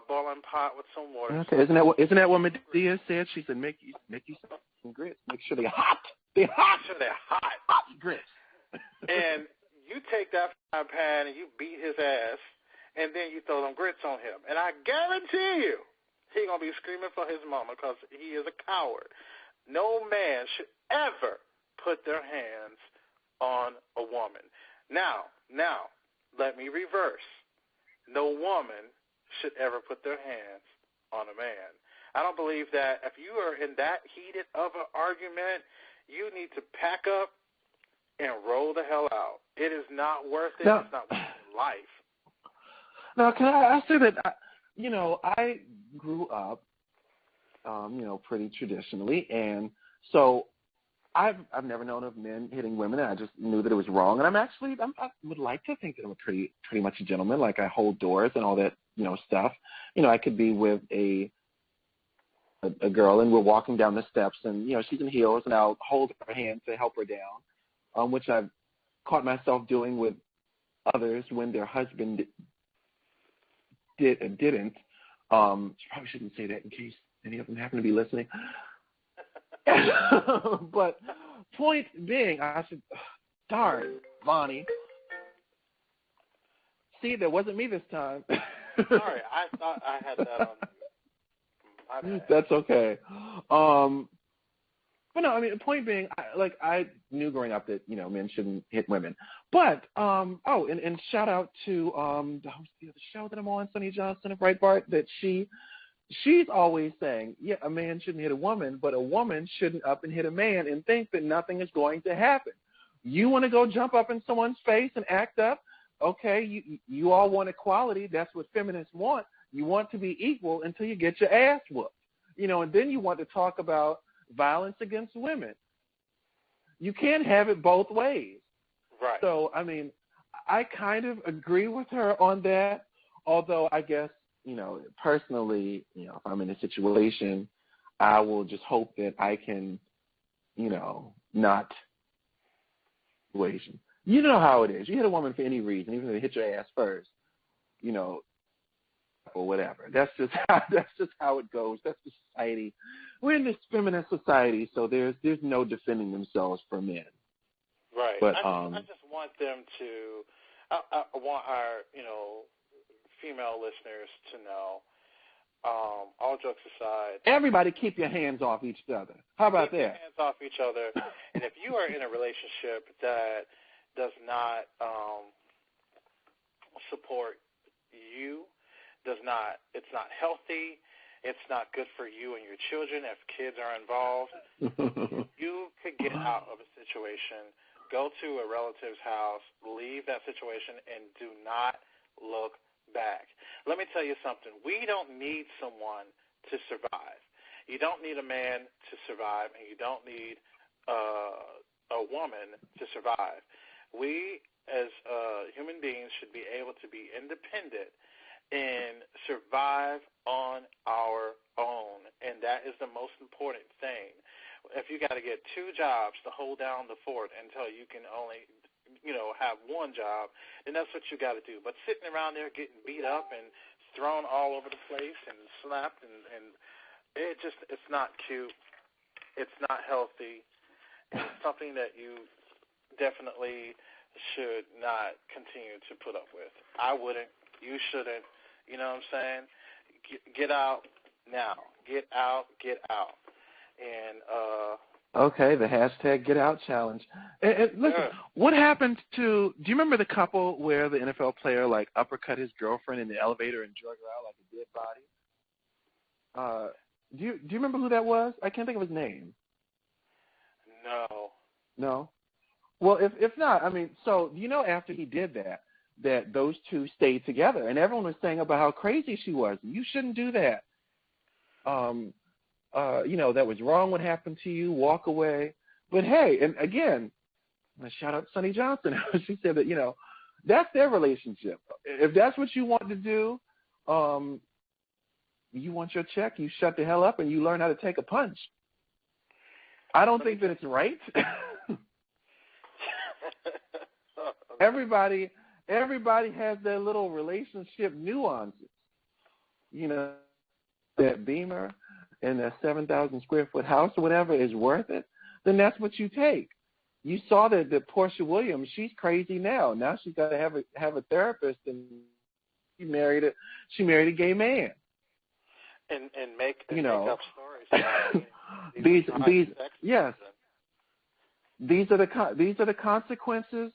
boiling pot with some water. Okay, isn't that what Medea said? She said, make you some grits. Make sure they're hot. They're hot. Make sure they're hot. Hot grits. And you take that frying pan and you beat his ass, and then you throw them grits on him. And I guarantee you, he's going to be screaming for his mama because he is a coward. No man should ever put their hands on a woman. Now, let me reverse. No woman should ever put their hands on a man. I don't believe that if you are in that heated of an argument, you need to pack up and roll the hell out. It is not worth it. It's not worth life. Now, can I say that, I grew up, pretty traditionally, and so I've never known of men hitting women, and I just knew that it was wrong. And I would like to think that I'm pretty much a gentleman. Like I hold doors and all that, stuff. I could be with a girl, and we're walking down the steps, and she's in heels, and I'll hold her hand to help her down, which I've caught myself doing with others when their husband did and didn't. Probably shouldn't say that in case any of them happen to be listening. But point being, I said, darn, Vonnie. See, that wasn't me this time. Sorry, I thought I had that on. That's okay. But no, I mean, the point being, I knew growing up that, men shouldn't hit women. But, and shout out to the host of the other show that I'm on, Sonny Johnson of Breitbart, that she's always saying, yeah, a man shouldn't hit a woman, but a woman shouldn't up and hit a man and think that nothing is going to happen. You want to go jump up in someone's face and act up? Okay, you all want equality. That's what feminists want. You want to be equal until you get your ass whooped. And then you want to talk about violence against women. You can't have it both ways. Right. So, I mean, I kind of agree with her on that, although I guess, personally, if I'm in a situation, I will just hope that I can, not situation. You know how it is. You hit a woman for any reason, even if they hit your ass first, or whatever. That's just how it goes. That's the society. We're in this feminist society, so there's no defending themselves for men. Right. But I just want them to. I want our female listeners to know. All jokes aside, everybody keep your hands off each other. How about keep that? Your hands off each other. And if you are in a relationship that does not support you, it's not healthy, it's not good for you and your children if kids are involved, you could get out of a situation, go to a relative's house, leave that situation, and do not look back. Let me tell you something. We don't need someone to survive. You don't need a man to survive, and you don't need a woman to survive. We, as human beings, should be able to be independent and survive on our own, and that is the most important thing. If you got to get 2 jobs to hold down the fort until you can only, have 1 job, then that's what you got to do. But sitting around there getting beat up and thrown all over the place and slapped and it's not cute. It's not healthy. And it's something that you definitely should not continue to put up with. I wouldn't. You shouldn't. You know what I'm saying? Get out now. Get out. Get out. And okay, the hashtag Get Out Challenge. And listen, what happened to? Do you remember the couple where the NFL player uppercut his girlfriend in the elevator and drug her out like a dead body? Do you remember who that was? I can't think of his name. No. Well, if not, so after he did that those two stayed together, and everyone was saying about how crazy she was. You shouldn't do that. That was wrong. What happened to you? Walk away. But hey, and again, shout out Sonny Johnson. She said that that's their relationship. If that's what you want to do, you want your check, you shut the hell up and you learn how to take a punch. I don't think that it's right. Everybody has their little relationship nuances. That Beamer and that 7,000 square foot house or whatever is worth it, then that's what you take. You saw that Portia Williams, she's crazy now. Now she's got to have a therapist, and she married a gay man. And make up stories. These are the consequences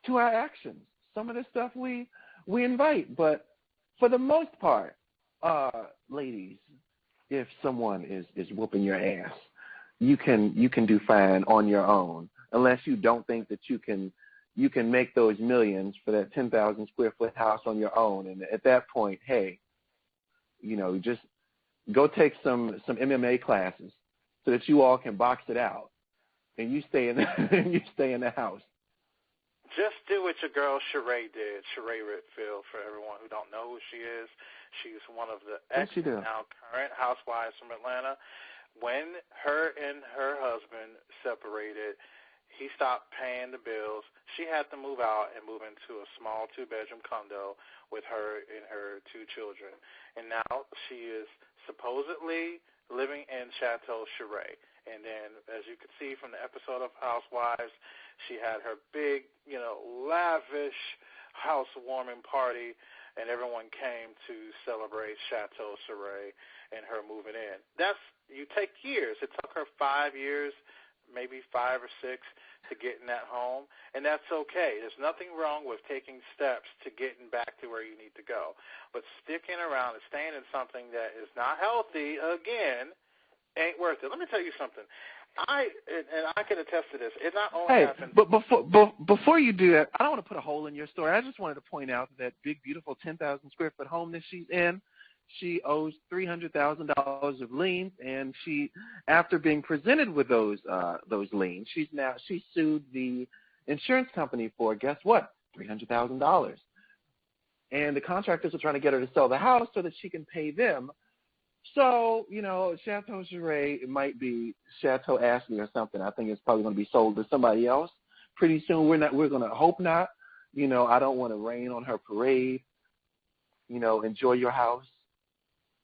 to our actions. Some of the stuff we invite, but for the most part, ladies, if someone is whooping your ass, you can do fine on your own, unless you don't think that you can make those millions for that 10,000 square foot house on your own. And at that point, hey, just go take some MMA classes so that you all can box it out, and you stay in the house. Just do what your girl Sheree did. Sheree Whitfield, for everyone who don't know who she is. She's one of the now current housewives from Atlanta. When her and her husband separated, he stopped paying the bills. She had to move out and move into a small 2-bedroom condo with her and her 2 children. And now she is supposedly living in Chateau Sheree. And then, as you could see from the episode of Housewives, she had her big, lavish housewarming party, and everyone came to celebrate Chateau Sheree and her moving in. You take years. It took her 5 years, maybe 5 or 6, to get in that home, and that's okay. There's nothing wrong with taking steps to getting back to where you need to go. But sticking around and staying in something that is not healthy, again, ain't worth it. Let me tell you something. I can attest to this. It not only happens. But before you do that, I don't want to put a hole in your story. I just wanted to point out that big, beautiful 10,000 square foot home that she's in, she owes $300,000 of liens, and she, after being presented with those liens, she sued the insurance company for, guess what, $300,000. And the contractors are trying to get her to sell the house so that she can pay them. So, Chateau Sheree, it might be Chateau Ashley or something. I think it's probably going to be sold to somebody else pretty soon. We're going to hope not. I don't want to rain on her parade. Enjoy your house,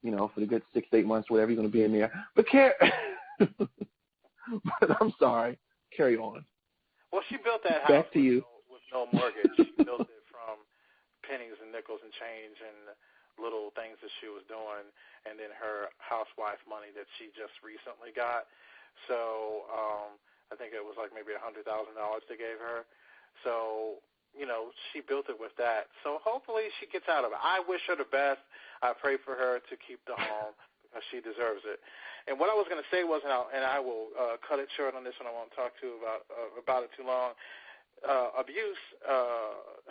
for the good 6 to 8 months, whatever you're going to be in there. But but I'm sorry. Carry on. Well, she built that house Back to you. with no mortgage. She built it from pennies and nickels and change and little things that she was doing, and then her housewife money that she just recently got. So I think it was like maybe $100,000 they gave her. So, she built it with that. So hopefully she gets out of it. I wish her the best. I pray for her to keep the home because she deserves it. And what I was going to say was, and I will cut it short on this one. I won't talk to about it too long. abuse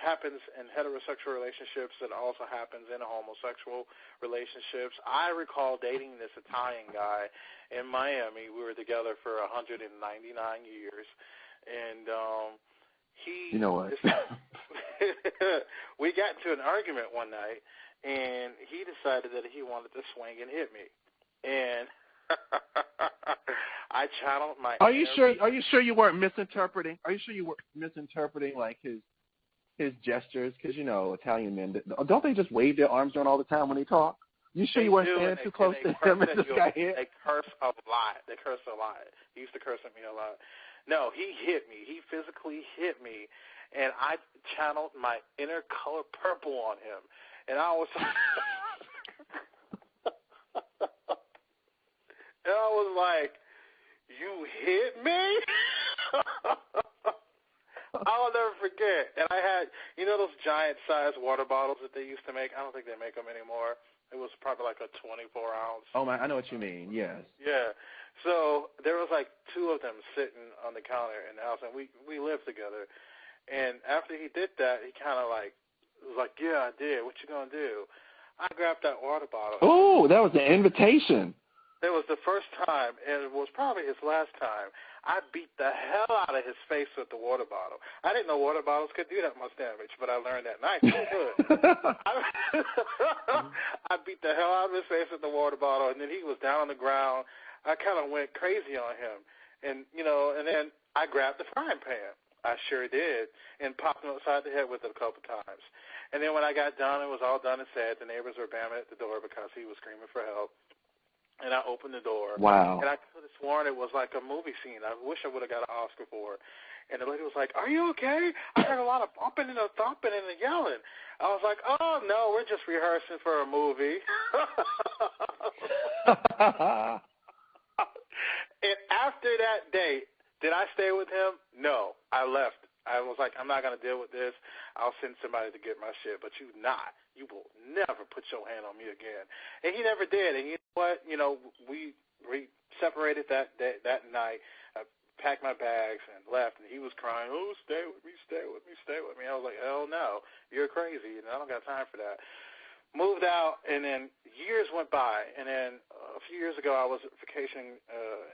happens in heterosexual relationships. It also happens in homosexual relationships. I recall dating this Italian guy in Miami. We were together for 199 years, and he. You know what? We got into an argument one night, and he decided that he wanted to swing and hit me, and I channeled my. Are you sure you weren't misinterpreting? Are you sure you weren't misinterpreting like his gestures? Because Italian men don't they just wave their arms around all the time when they talk? You sure you weren't standing too close to him and just got hit? They curse a lot. He used to curse at me a lot. No, he hit me. He physically hit me, and I channeled my inner color purple on him, and I was. And I was like, "You hit me?" I'll never forget. And I had, those giant-sized water bottles that they used to make. I don't think they make them anymore. It was probably like a 24-ounce. Oh, I know what you mean, yes. Yeah. So there was like two of them sitting on the counter in the house, and we lived together. And after he did that, he kind of was like, "Yeah, I did. What you going to do?" I grabbed that water bottle. Oh, that was an invitation. It was the first time, and it was probably his last time. I beat the hell out of his face with the water bottle. I didn't know water bottles could do that much damage, but I learned that night they could. I beat the hell out of his face with the water bottle, and then he was down on the ground. I kind of went crazy on him, and then I grabbed the frying pan. I sure did, and popped him upside the head with it a couple times. And then when I got done, it was all done and said. The neighbors were bamming at the door because he was screaming for help. And I opened the door. Wow. And I could have sworn it was like a movie scene. I wish I would have got an Oscar for it. And the lady was like, "Are you okay? I heard a lot of bumping and a thumping and a yelling." I was like, "Oh, no, we're just rehearsing for a movie." And after that date, did I stay with him? No, I left. I was like, "I'm not going to deal with this. I'll send somebody to get my shit, but you not. You will never put your hand on me again." And he never did. And you know what? We separated that night. I packed my bags and left, and he was crying, "Oh, stay with me, stay with me, stay with me." I was like, "Hell no, you're crazy, and I don't got time for that." Moved out, and then years went by, and then a few years ago I was vacationing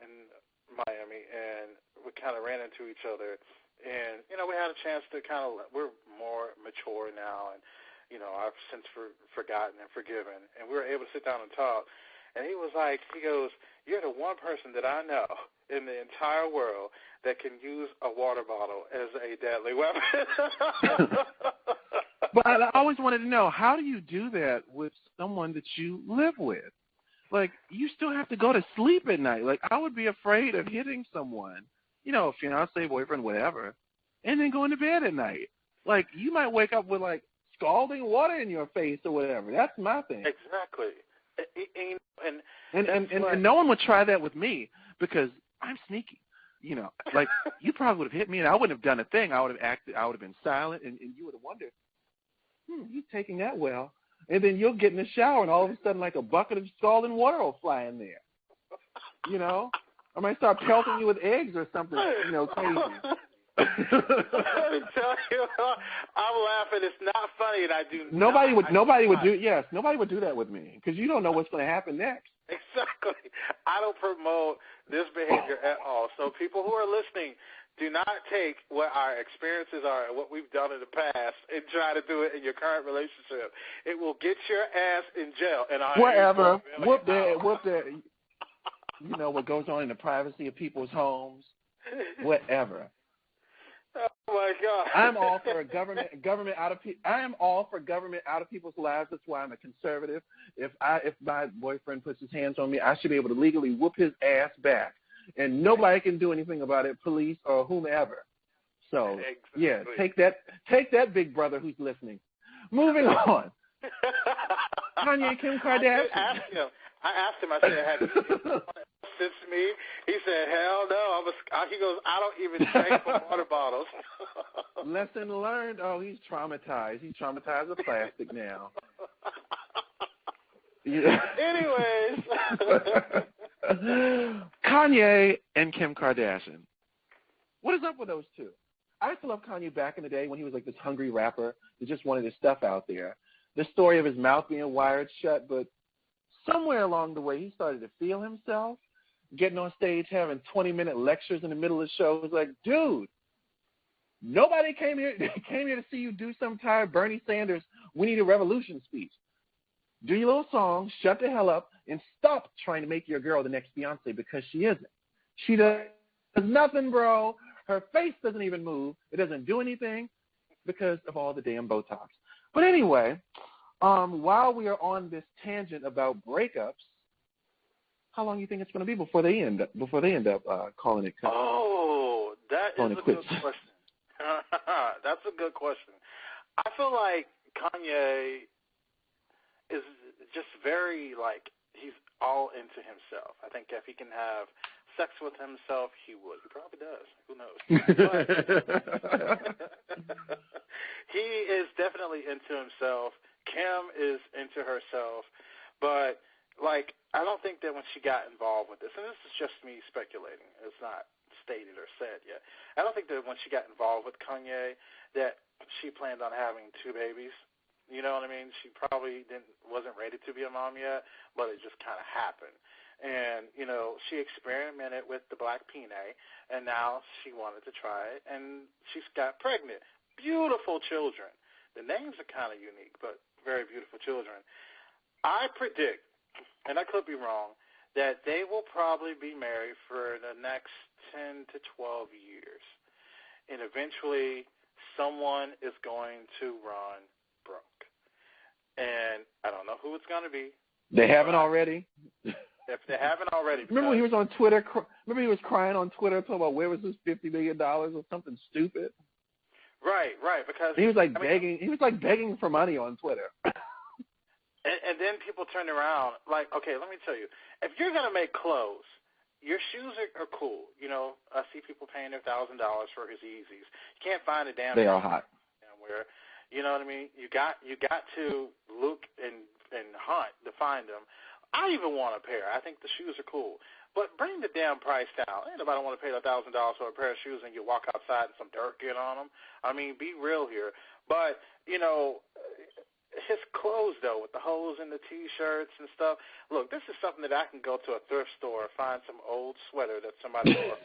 in Miami, and we kind of ran into each other. And, we had a chance to we're more mature now, and, I've since forgotten and forgiven. And we were able to sit down and talk. And he goes, "You're the one person that I know in the entire world that can use a water bottle as a deadly weapon." But I always wanted to know, how do you do that with someone that you live with? Like, you still have to go to sleep at night. Like, I would be afraid of hitting someone, fiance, boyfriend, whatever, and then going to bed at night. Like, you might wake up with, scalding water in your face or whatever. That's my thing. Exactly. And no one would try that with me because I'm sneaky. You probably would have hit me and I wouldn't have done a thing. I would have been silent, and you would have wondered, he's taking that well. And then you'll get in the shower and all of a sudden like a bucket of scalding water will fly in there. I might start pelting you with eggs or something, crazy. Let me tell you, I'm laughing. It's not funny, and I do. Nobody would do that with me because you don't know what's going to happen next. Exactly. I don't promote this behavior at all. So people who are listening, do not take what our experiences are and what we've done in the past and try to do it in your current relationship. It will get your ass in jail. And whatever. Whoop that. You know what goes on in the privacy of people's homes. Whatever. Oh my God! I'm all for government out of. I am all for government out of people's lives. That's why I'm a conservative. If my boyfriend puts his hands on me, I should be able to legally whoop his ass back, and nobody can do anything about it, police or whomever. So yeah, take that, big brother who's listening. Moving on. Kanye and Kim Kardashian. I asked him. I said, "Have you since me?" He said, "Hell no." He goes, "I don't even drink from water bottles." Lesson learned. Oh, he's traumatized. He's traumatized with plastic now. Yeah. Anyways. Kanye and Kim Kardashian. What is up with those two? I used to love Kanye back in the day when he was like this hungry rapper that just wanted his stuff out there. The story of his mouth being wired shut, but somewhere along the way he started to feel himself, getting on stage, having 20-minute lectures in the middle of the show. It was like, dude, nobody came here to see you do some tired Bernie Sanders, we need a revolution speech. Do your little song, shut the hell up, and stop trying to make your girl the next Beyonce, because she isn't. She does nothing, bro. Her face doesn't even move. It doesn't do anything because of all the damn Botox. But anyway, while we are on this tangent about breakups, how long do you think it's going to be before they end up calling it? Oh, that is a good question. That's a good question. I feel like Kanye is just very, like, he's all into himself. I think if he can have sex with himself, he would. He probably does. Who knows? He is definitely into himself. Kim is into herself. But, like, I don't think that when she got involved with this, and this is just me speculating, it's not stated or said yet, I don't think that when she got involved with Kanye that she planned on having 2 babies. You know what I mean? She probably wasn't ready to be a mom yet, but it just kind of happened. And, you know, she experimented with the black peanut, and now she wanted to try it, and she's got pregnant. Beautiful children. The names are kind of unique, but very beautiful children. I predict, and I could be wrong, that they will probably be married for the next 10 to 12 years. And eventually someone is going to run broke. And I don't know who it's going to be. They haven't already? If they haven't already. Remember when he was on Twitter? Remember he was crying on Twitter talking about where was this $50 million or something stupid? Right, because he was like begging. He was like begging for money on Twitter. And then people turn around like, okay, let me tell you, if you're gonna make clothes, your shoes are cool. You know, I see people paying their $1,000 for his Yeezys. You can't find a damn. They are hot. Where, you know what I mean? You got to look and hunt to find them. I even want a pair. I think the shoes are cool. But bring the damn price down. Ain't nobody want to pay $1,000 for a pair of shoes and you walk outside and some dirt get on them. I mean, be real here. But, you know, his clothes, though, with the holes in the T-shirts and stuff. Look, this is something that I can go to a thrift store and find some old sweater that somebody wore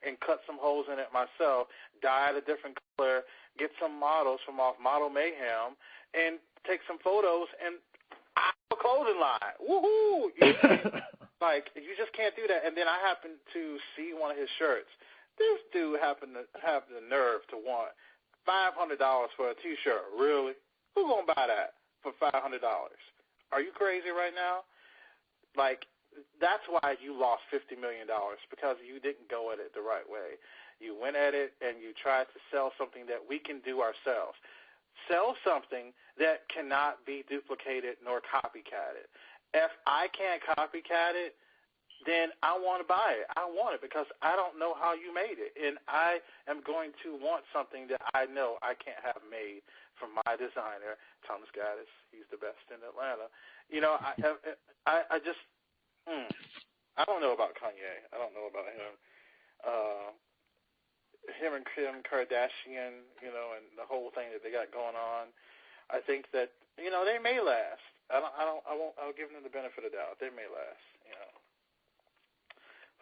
and cut some holes in it myself, dye it a different color, get some models from off Model Mayhem, and take some photos and I have a clothing line. Woohoo! Like, you just can't do that. And then I happen to see one of his shirts. This dude happened to have the nerve to want $500 for a T-shirt. Really? Who's going to buy that for $500? Are you crazy right now? Like, that's why you lost $50 million, because you didn't go at it the right way. You went at it and you tried to sell something that we can do ourselves. Sell something that cannot be duplicated nor copycatted. If I can't copycat it, then I want to buy it. I want it because I don't know how you made it. And I am going to want something that I know I can't have made from my designer, Thomas Gaddis. He's the best in Atlanta. You know, I just, I don't know about Kanye. I don't know about him. Him and Kim Kardashian, you know, and the whole thing that they got going on. I think that, you know, they may last. I'll give them the benefit of the doubt. They may last, you know.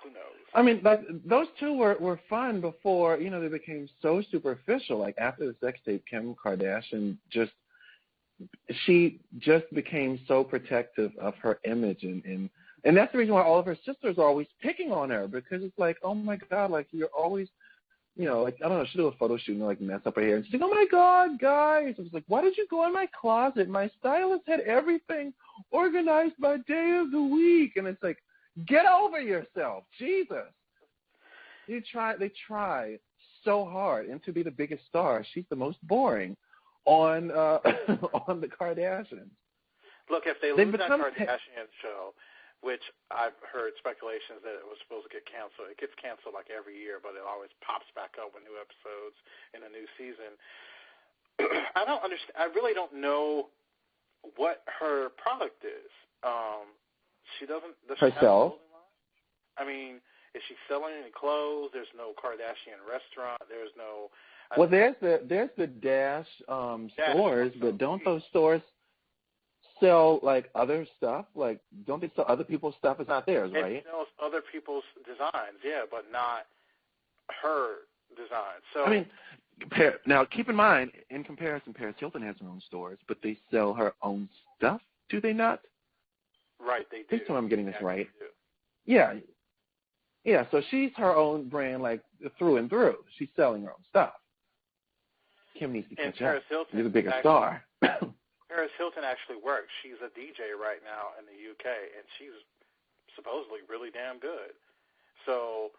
Who knows? I mean, like, those two were fun before, you know, they became so superficial. Like, after the sex tape, Kim Kardashian she just became so protective of her image. And that's the reason why all of her sisters are always picking on her, because it's like, oh, my God, like, you're always, you know, like, I don't know, she'll do a photo shoot and, like, mess up her hair. And she's like, oh, my God, guys. I was like, why did you go in my closet? My stylist had everything organized by day of the week. And it's like, get over yourself. Jesus. They try so hard, and to be the biggest star, she's the most boring on on the Kardashians. Look, if they lose that Kardashian show, which I've heard speculations that it was supposed to get canceled. It gets canceled like every year, but it always pops back up with new episodes in a new season. I don't understand. I really don't know what her product is. She doesn't. Does she herself. have a clothing line? I mean, Is she selling any clothes? There's no Kardashian restaurant. There's no. Well, there's the Dash stores, but don't those stores sell like other stuff? Like, don't they sell other people's stuff? It's not theirs, right? It sells other people's designs, yeah, but not her design. So I mean, now keep in mind, in comparison, Paris Hilton has her own stores, but they sell her own stuff. Do they not? Right, they do. I think so. I'm getting this right. Yeah. Yeah. So she's her own brand, like through and through. She's selling her own stuff. Kim needs to catch up. She's a bigger star. Paris Hilton actually works. She's a DJ right now in the UK, and she's supposedly really damn good. So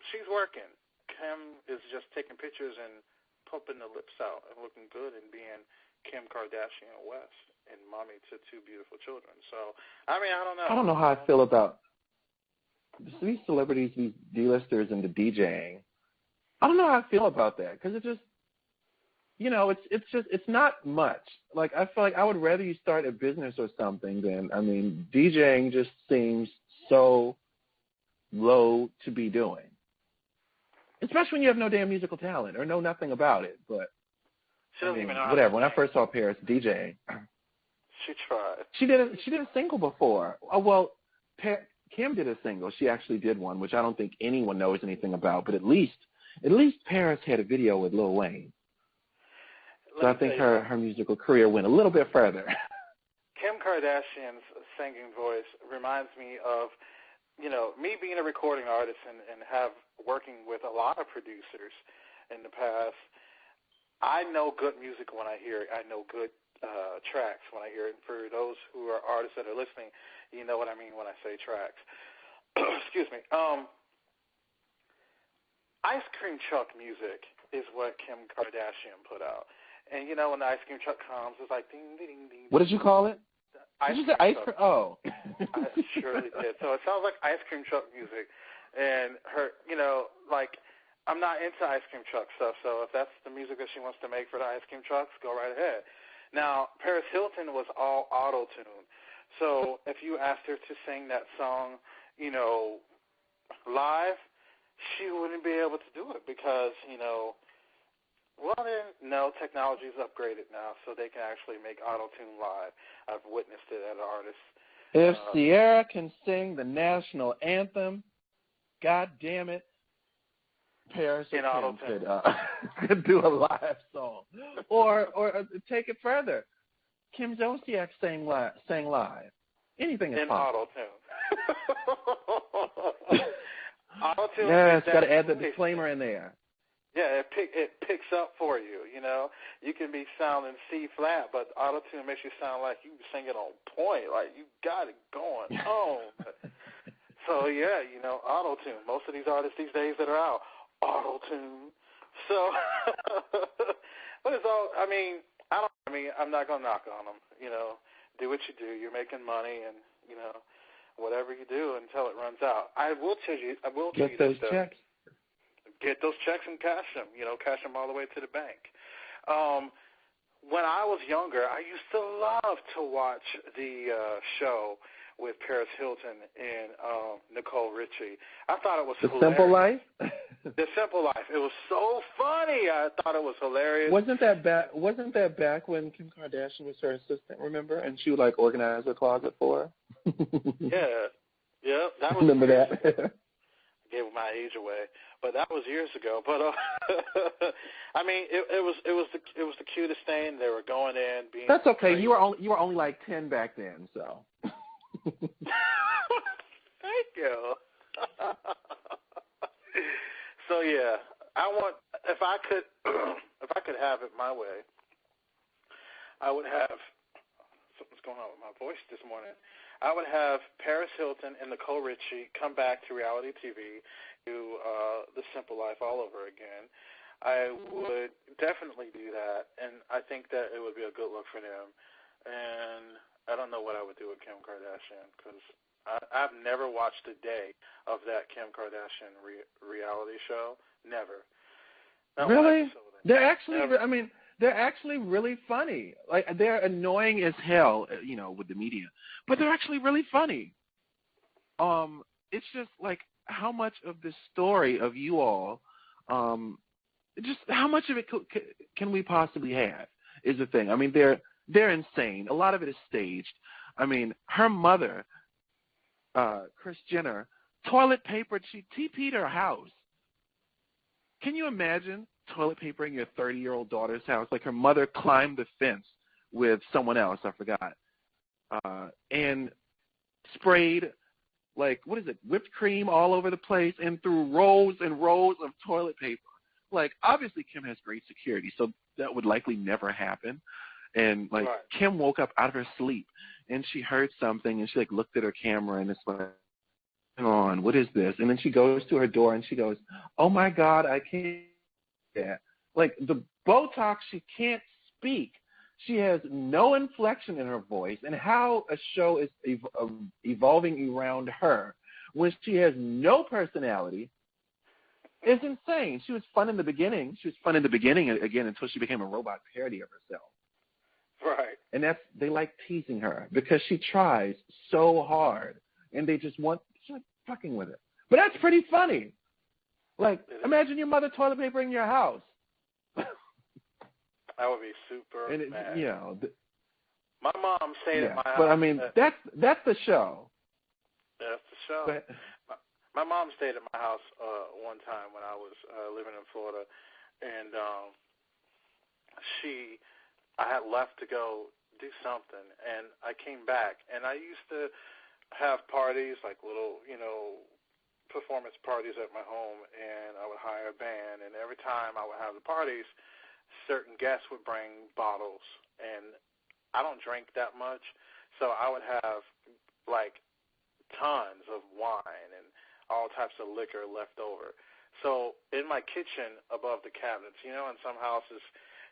she's working. Kim is just taking pictures and pumping the lips out and looking good and being Kim Kardashian West and mommy to two beautiful children. So, I mean, I don't know. I don't know how I feel about these celebrities, these D-listers, and the DJing. I don't know how I feel about that because it just, it's not much. Like, I feel like I would rather you start a business or something than, DJing just seems so low to be doing. Especially when you have no damn musical talent or know nothing about it. But, whatever. When I first saw Paris DJing. She tried. She did a single before. Well, Kim did a single. She actually did one, which I don't think anyone knows anything about. But at least Paris had a video with Lil Wayne. So I think her musical career went a little bit further. Kim Kardashian's singing voice reminds me of, me being a recording artist and working with a lot of producers in the past. I know good music when I hear it. I know good tracks when I hear it. And for those who are artists that are listening, you know what I mean when I say tracks. Excuse me. Ice Cream Truck music is what Kim Kardashian put out. And, when the ice cream truck comes, it's like ding, ding, ding. What did you call it? Did you say ice cream? Oh. I surely did. So it sounds like ice cream truck music. And her, I'm not into ice cream truck stuff, so if that's the music that she wants to make for the ice cream trucks, go right ahead. Now, Paris Hilton was all auto-tune. So if you asked her to sing that song, live, she wouldn't be able to do it because, technology's upgraded now, so they can actually make auto-tune live. I've witnessed it at artists. If Sierra can sing the national anthem, God damn it, Paris Hilton could do a live song. Or take it further. Kim Zolciak sang live. Anything is possible. In auto-tune. Yeah, it's got to add the disclaimer in there. Yeah, it picks up for you, You can be sounding C-flat, but auto-tune makes you sound like you singing on point, like you got it going on. So, yeah, auto-tune. Most of these artists these days that are out, auto-tune. So, but it's all, I'm not going to knock on them, Do what you do. You're making money and, whatever you do until it runs out. I will tell you Get those checks. Get those checks and cash them, cash them all the way to the bank. When I was younger, I used to love to watch the show with Paris Hilton and Nicole Richie. I thought it was hilarious. The Simple Life? The Simple Life. It was so funny. I thought it was hilarious. Wasn't that back when Kim Kardashian was her assistant, remember? And she would organize her closet for her? Yeah. That was remember that? I gave my age away. But that was years ago. But it was the cutest thing. They were going in, being. That's okay. Crazy. You were only like 10 back then, so. Thank you. So yeah, if I could have it my way, I would have something's going on with my voice this morning. I would have Paris Hilton and Nicole Richie come back to reality TV, do The Simple Life all over again. I would definitely do that, and I think that it would be a good look for them. And I don't know what I would do with Kim Kardashian because I've never watched a day of that Kim Kardashian reality show. Never. Really? They're actually. They're actually really funny. Like, they're annoying as hell, with the media, but they're actually really funny. it's just like how much of this story of you all, just how much of it can we possibly have is the thing. I mean, they're insane. A lot of it is staged. I mean, her mother, Kris Jenner, toilet papered. She TP'd her house. Can you imagine toilet papering your 30-year-old daughter's house? Like her mother climbed the fence with someone else, I forgot, and sprayed, like, what is it, whipped cream all over the place and threw rows and rows of toilet paper. Like, obviously Kim has great security, so that would likely never happen. And, like, right. Kim woke up out of her sleep, and she heard something, and she, like, looked at her camera, and it's like, hang on, what is this? And then she goes to her door, and she goes, oh, my God, I can't do that. Like, the Botox, she can't speak. She has no inflection in her voice, and how a show is evolving around her when she has no personality is insane. She was fun in the beginning. Again until she became a robot parody of herself. Right. And they like teasing her because she tries so hard, and they just want fucking with it. But that's pretty funny. Like, imagine your mother toilet papering your house. That would be super mad. You know, my mom stayed at my house. But I mean, that's the show. That's the show. My mom stayed at my house one time when I was living in Florida, and I had left to go do something, and I came back, and I used to have parties, like little, performance parties at my home, and I would hire a band, and every time I would have the parties, certain guests would bring bottles, and I don't drink that much, so I would have, like, tons of wine and all types of liquor left over. So in my kitchen above the cabinets, in some houses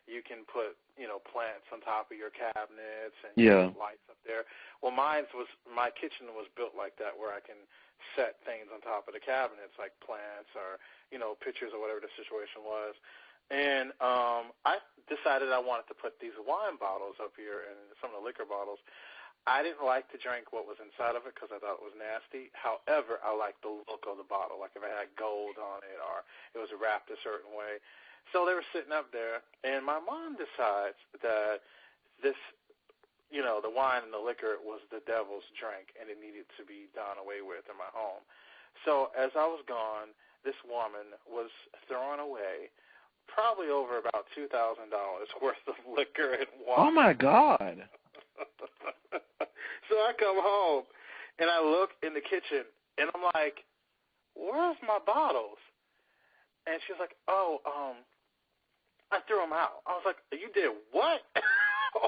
you can put, plants on top of your cabinets and lights up there. Well, my kitchen was built like that, where I can set things on top of the cabinets, like plants or, pictures or whatever the situation was. And I decided I wanted to put these wine bottles up here and some of the liquor bottles. I didn't like to drink what was inside of it because I thought it was nasty. However, I liked the look of the bottle, like if it had gold on it or it was wrapped a certain way. So they were sitting up there, and my mom decides that this, the wine and the liquor was the devil's drink, and it needed to be done away with in my home. So as I was gone, this woman was throwing away probably over about $2,000 worth of liquor and wine. Oh, my God. So I come home, and I look in the kitchen, and I'm like, where's my bottles? And she's like, I threw them out. I was like, you did what? I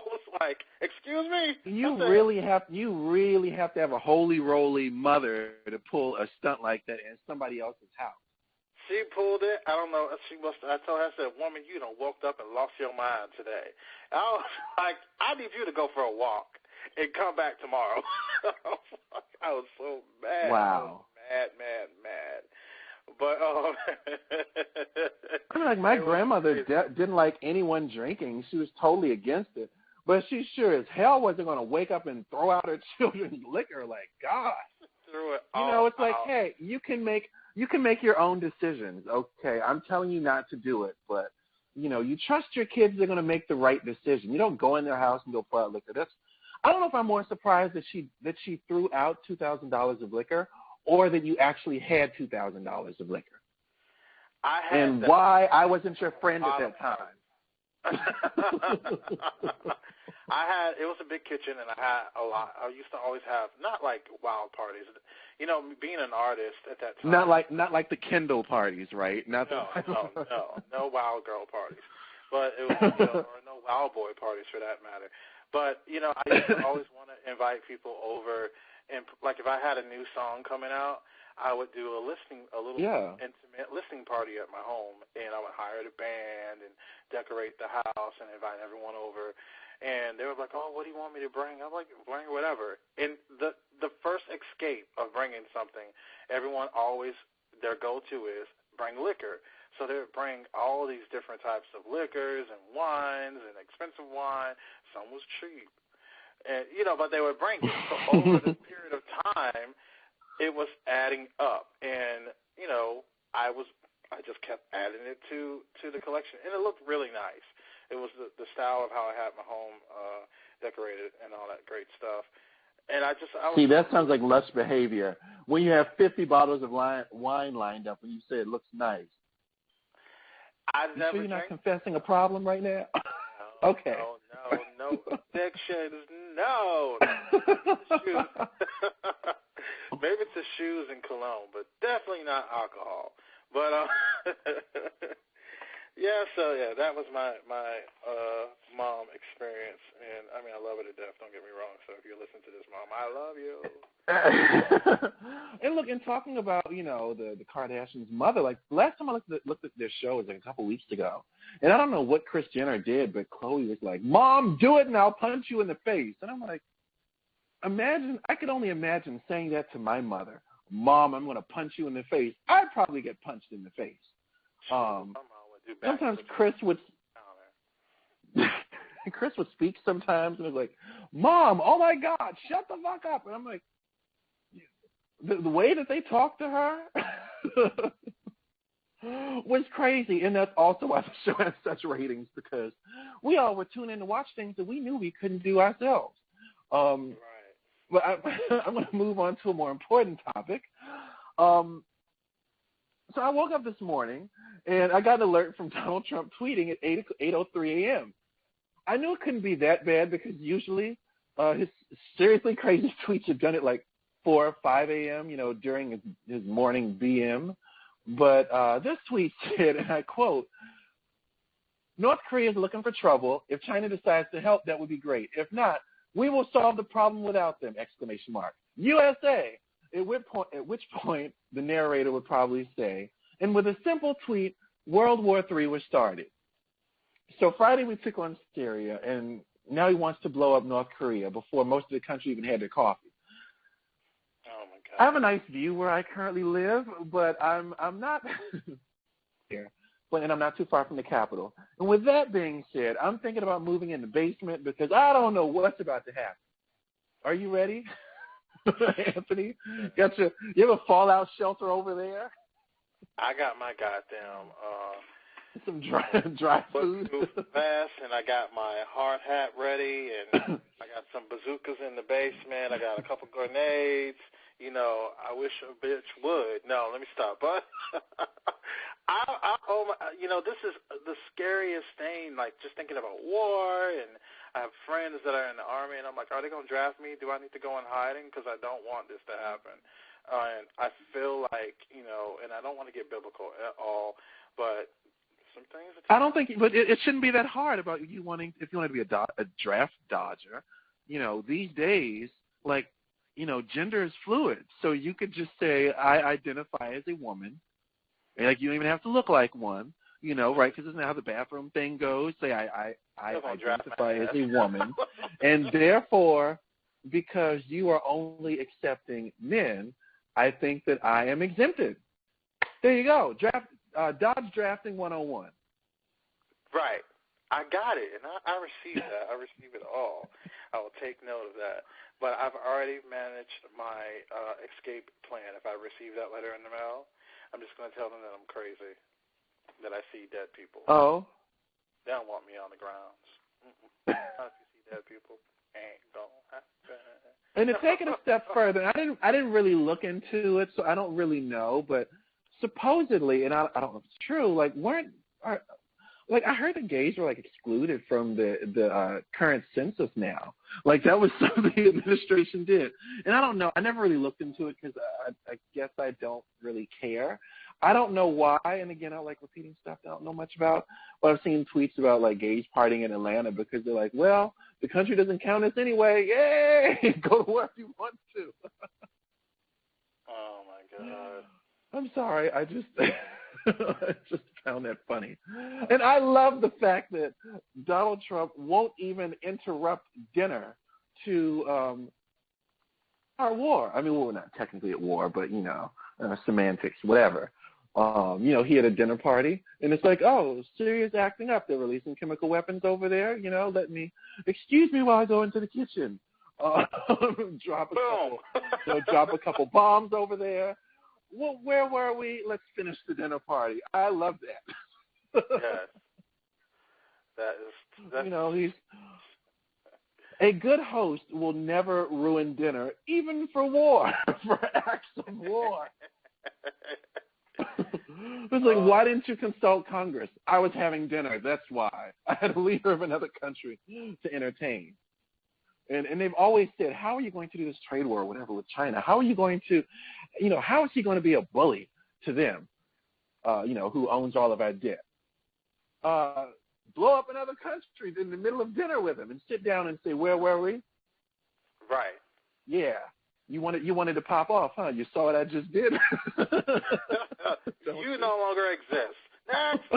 was like, excuse me? You really have to have a holy roly mother to pull a stunt like that in somebody else's house. She pulled it. I don't know. I told her, I said, woman, you done woke up and lost your mind today. I was like, I need you to go for a walk and come back tomorrow. I was so mad. Wow. Mad. But I mean, like, my grandmother didn't like anyone drinking. She was totally against it. But she sure as hell wasn't going to wake up and throw out her children's liquor. Like, God. Threw it all out. It's like, hey, you can make your own decisions. Okay, I'm telling you not to do it, but you trust your kids; they're going to make the right decision. You don't go in their house and go pour out liquor. I don't know if I'm more surprised that she threw out $2,000 of liquor, or that you actually had $2,000 of liquor. Why I wasn't your friend at that time. It was a big kitchen, and I had a lot. I used to always have, not like wild parties. Being an artist at that time. Not like the Kendall parties, right? No wild girl parties. But it was, or no wild boy parties for that matter. But, I used to always want to invite people over, and like if I had a new song coming out, I would do a little intimate listening party at my home, and I would hire the band and decorate the house and invite everyone over. And they were like, oh, what do you want me to bring? I'm like, bring whatever. And the first escape of bringing something, everyone always, their go-to is bring liquor. So they would bring all these different types of liquors and wines and expensive wine. Some was cheap. And, but they would bring it. So over the period of time, it was adding up, and I just kept adding it to the collection, and it looked really nice. It was the style of how I had my home decorated and all that great stuff. And I was see, that sounds like lush behavior. When you have 50 bottles of wine lined up and you say it looks nice. You sure you're not confessing a problem right now? No, okay. No addictions. No. Maybe it's the shoes and cologne, but definitely not alcohol. But that was my mom experience, and I mean I love her to death. Don't get me wrong. So if you're listening to this, Mom, I love you. And look, in talking about the Kardashians' mother, like last time I looked at their show was like a couple weeks ago, and I don't know what Kris Jenner did, but Khloe was like, "Mom, do it and I'll punch you in the face," and I'm like, I could only imagine saying that to my mother. Mom, I'm going to punch you in the face. I'd probably get punched in the face. Sometimes Kris would speak sometimes and was like, "Mom, oh my God, shut the fuck up!" And I'm like, the way that they talked to her was crazy, and that's also why the show has such ratings, because we all would tune in to watch things that we knew we couldn't do ourselves. Right. But I'm going to move on to a more important topic. So I woke up this morning, and I got an alert from Donald Trump tweeting at 8:03 a.m. I knew it couldn't be that bad because usually his seriously crazy tweets have done it like 4 or 5 a.m., during his morning BM. But this tweet said, and I quote, "North Korea is looking for trouble. If China decides to help, that would be great. If not, we will solve the problem without them, ! USA!" At which point the narrator would probably say, and with a simple tweet, World War III was started. So Friday we took on Syria, and now he wants to blow up North Korea before most of the country even had their coffee. Oh my God. I have a nice view where I currently live, but I'm not here. And I'm not too far from the Capitol. And with that being said, I'm thinking about moving in the basement because I don't know what's about to happen. Are you ready, Anthony? You have a fallout shelter over there? I got my goddamn some dry food vest, and I got my hard hat ready, and I got some bazookas in the basement. I got a couple grenades. I wish a bitch would. No, let me stop. But this is the scariest thing, like just thinking about war, and I have friends that are in the Army, and I'm like, are they going to draft me? Do I need to go in hiding? Because I don't want this to happen. And I feel like, and I don't want to get biblical at all, but some things. I don't think, but it shouldn't be that hard about you wanting, if you want to be a draft dodger, these days, like, gender is fluid. So you could just say, I identify as a woman. And like, you don't even have to look like one, right? Because isn't that how the bathroom thing goes? Say, I identify as a woman. And therefore, because you are only accepting men, I think that I am exempted. There you go. Dodge drafting 101. Right. I got it, and I received that. I receive it all. I will take note of that. But I've already managed my escape plan. If I receive that letter in the mail, I'm just going to tell them that I'm crazy, that I see dead people. Oh. They don't want me on the grounds. Not if you see dead people. Ain't going to happen. And to take it a step further, I didn't really look into it, so I don't really know. But supposedly, and I don't know if it's true, like I heard the gays were like excluded from the current census now. Like that was something the administration did, and I don't know. I never really looked into it because I guess I don't really care. I don't know why, and again, I like repeating stuff I don't know much about. But I've seen tweets about like gays partying in Atlanta because they're like, well, the country doesn't count us anyway. Yay! Go to work if you want to. Oh my God. I'm sorry. I just found that funny. And I love the fact that Donald Trump won't even interrupt dinner to our war. I mean, we're not technically at war, but, semantics, whatever. He had a dinner party, and it's like, oh, Syria's acting up. They're releasing chemical weapons over there. Excuse me while I go into the kitchen. drop a couple bombs over there. Well, where were we? Let's finish the dinner party. I love that. Yes. That's... he's a good host will never ruin dinner, even for war, for acts of war. It's like, why didn't you consult Congress? I was having dinner. That's why. I had a leader of another country to entertain. And they've always said, how are you going to do this trade war or whatever with China? How are you going to, how is he going to be a bully to them, who owns all of our debt? Blow up another country in the middle of dinner with him and sit down and say, where were we? Right. Yeah. You wanted to pop off, huh? You saw what I just did? You no longer exist. Next.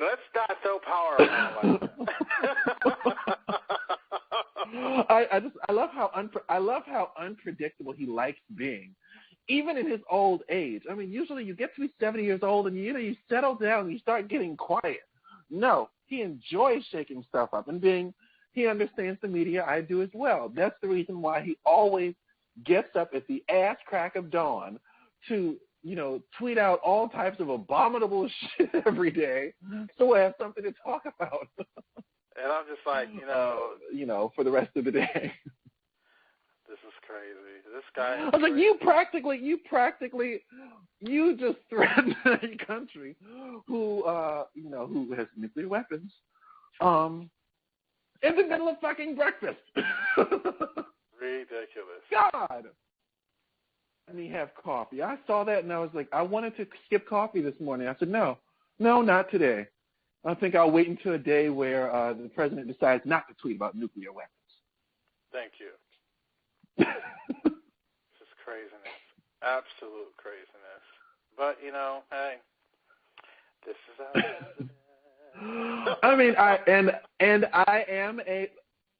Let's not throw power around like that. I love how unpredictable he likes being, even in his old age. I mean, usually you get to be 70 years old and you settle down and you start getting quiet. No, he enjoys shaking stuff up and he understands the media. I do as well. That's the reason why he always gets up at the ass crack of dawn to, tweet out all types of abominable shit every day so we'll have something to talk about. And I'm just like, for the rest of the day. This is crazy. This guy. I was like, you just threatened a country who has nuclear weapons, in the middle of fucking breakfast. Ridiculous. God. And he have coffee. I saw that and I was like, I wanted to skip coffee this morning. I said, no, not today. I think I'll wait until a day where the president decides not to tweet about nuclear weapons. Thank you. This is craziness. Absolute craziness. But, hey, this is how it is. I mean,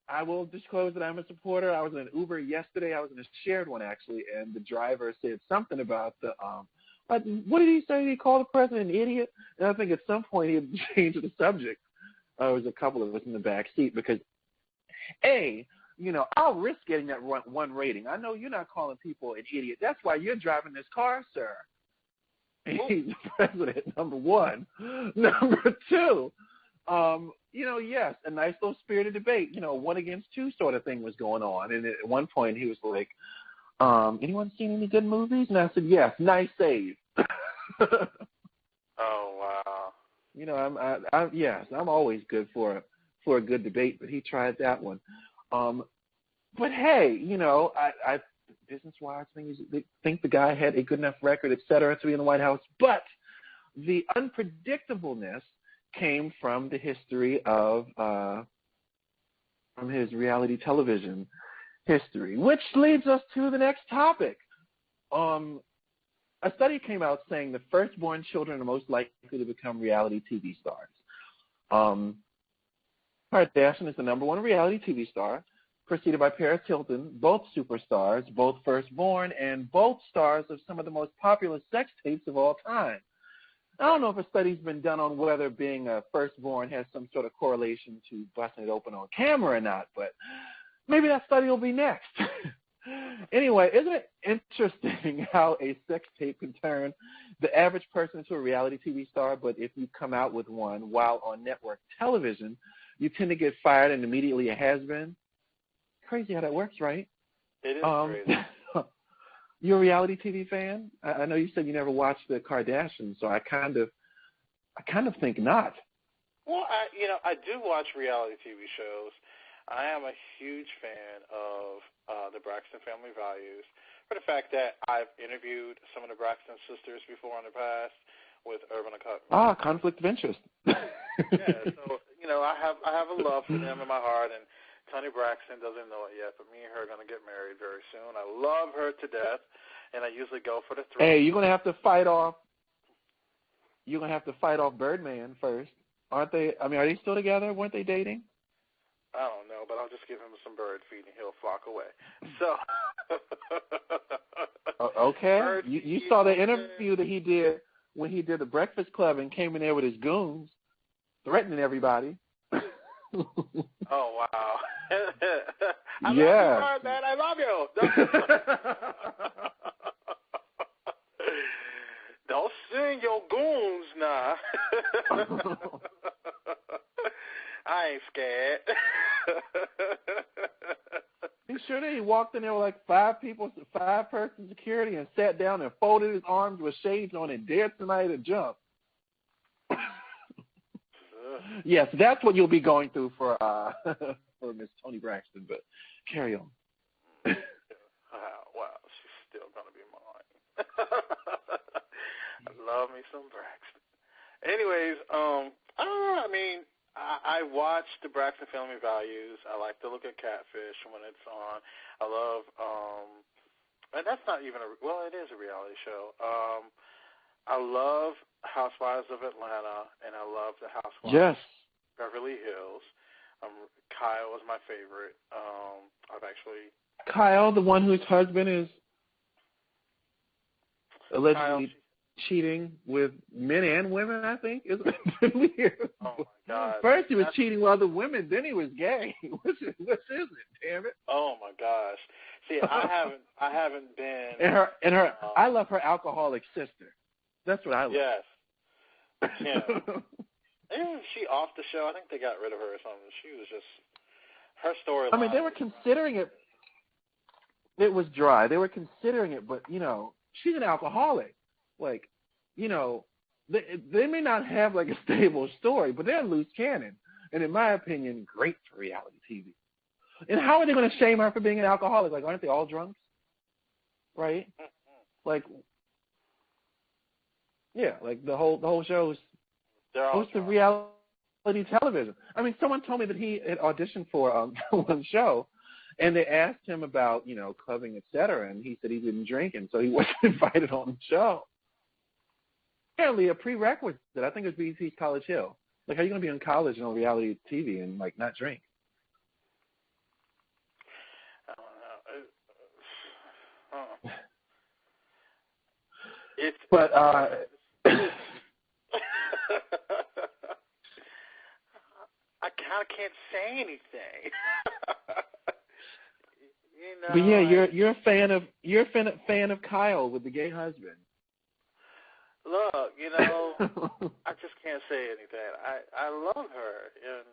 I will disclose that I'm a supporter. I was in an Uber yesterday. I was in a shared one, actually, and the driver said something about what did he say? He called the president an idiot? And I think at some point he had changed the subject. There was a couple of us in the back seat because, I'll risk getting that one rating. I know you're not calling people an idiot. That's why you're driving this car, sir. He's the president, number one. Number two, yes, a nice little spirited debate, 1 against 2 sort of thing was going on. And at one point he was like, anyone seen any good movies? And I said, yes, nice save. Oh, wow. I'm always good for a good debate, but he tried that one. But hey, I business-wise, think the guy had a good enough record, et cetera, to be in the White House. But the unpredictableness came from the history of from his reality television history, which leads us to the next topic. A study came out saying the firstborn children are most likely to become reality TV stars. Kardashian is the number one reality TV star, preceded by Paris Hilton, both superstars, both firstborn, and both stars of some of the most popular sex tapes of all time. I don't know if a study's been done on whether being a firstborn has some sort of correlation to busting it open on camera or not, but maybe that study will be next. Anyway, isn't it interesting how a sex tape can turn the average person into a reality TV star, but if you come out with one while on network television, you tend to get fired and immediately a has-been? Crazy how that works, right? It is crazy. You're a reality TV fan? I know you said you never watched the Kardashians, so I kind of think not. Well, I do watch reality TV shows. I am a huge fan of the Braxton Family Values for the fact that I've interviewed some of the Braxton sisters before in the past with Uncut. Conflict of interest. Yeah, so I have a love for them in my heart, and Toni Braxton doesn't know it yet, but me and her are going to get married very soon. I love her to death, and I usually go for the throne. Hey, you're going to have to fight off Birdman first. Aren't they? I mean, are they still together? Weren't they dating? I don't know, but I'll just give him some bird feed and he'll flock away. So. Okay. You saw the interview that he did when he did the Breakfast Club and came in there with his goons, threatening everybody. Oh, wow. I love you, man. I love you. Don't sing your goons now. I ain't scared. You sure that he walked in there with like 5-person security and sat down and folded his arms with shades on and dared somebody to jump? Yes, that's what you'll be going through for Miss Toni Braxton, but carry on. Wow, she's still going to be mine. I love me some Braxton. Anyways, I mean, I watch the Braxton Family Values. I like to look at Catfish when it's on. I love, and that's not even it is a reality show. I love Housewives of Atlanta, and I love the Housewives of Beverly Hills. Kyle was my favorite. Kyle, the one whose husband is allegedly cheating with men and women, I think. Is weird. Oh, my God. First he was cheating with other women, then he was gay. Which is it, damn it? Oh, my gosh. See, I haven't been. And her, I love her alcoholic sister. That's what I love. Yes. Yeah. Isn't she off the show? I think they got rid of her or something. She was just, her storyline. I mean, they were considering it. It was dry. They were considering it, but, she's an alcoholic. Like, they may not have, like, a stable story, but they're a loose cannon. And in my opinion, great for reality TV. And how are they going to shame her for being an alcoholic? Like, aren't they all drunks? Right? Like, yeah, like the whole show's most of reality television. I mean, someone told me that he had auditioned for one show, and they asked him about, clubbing, etc., and he said he didn't drink, and so he wasn't invited on the show. Apparently, a prerequisite. I think it was BET's College Hill. Like, how are you going to be in college and on reality TV and like not drink? I don't know. But I kind of can't say anything. But yeah, you're a fan of Kyle with the gay husband. Look, I just can't say anything. I love her, and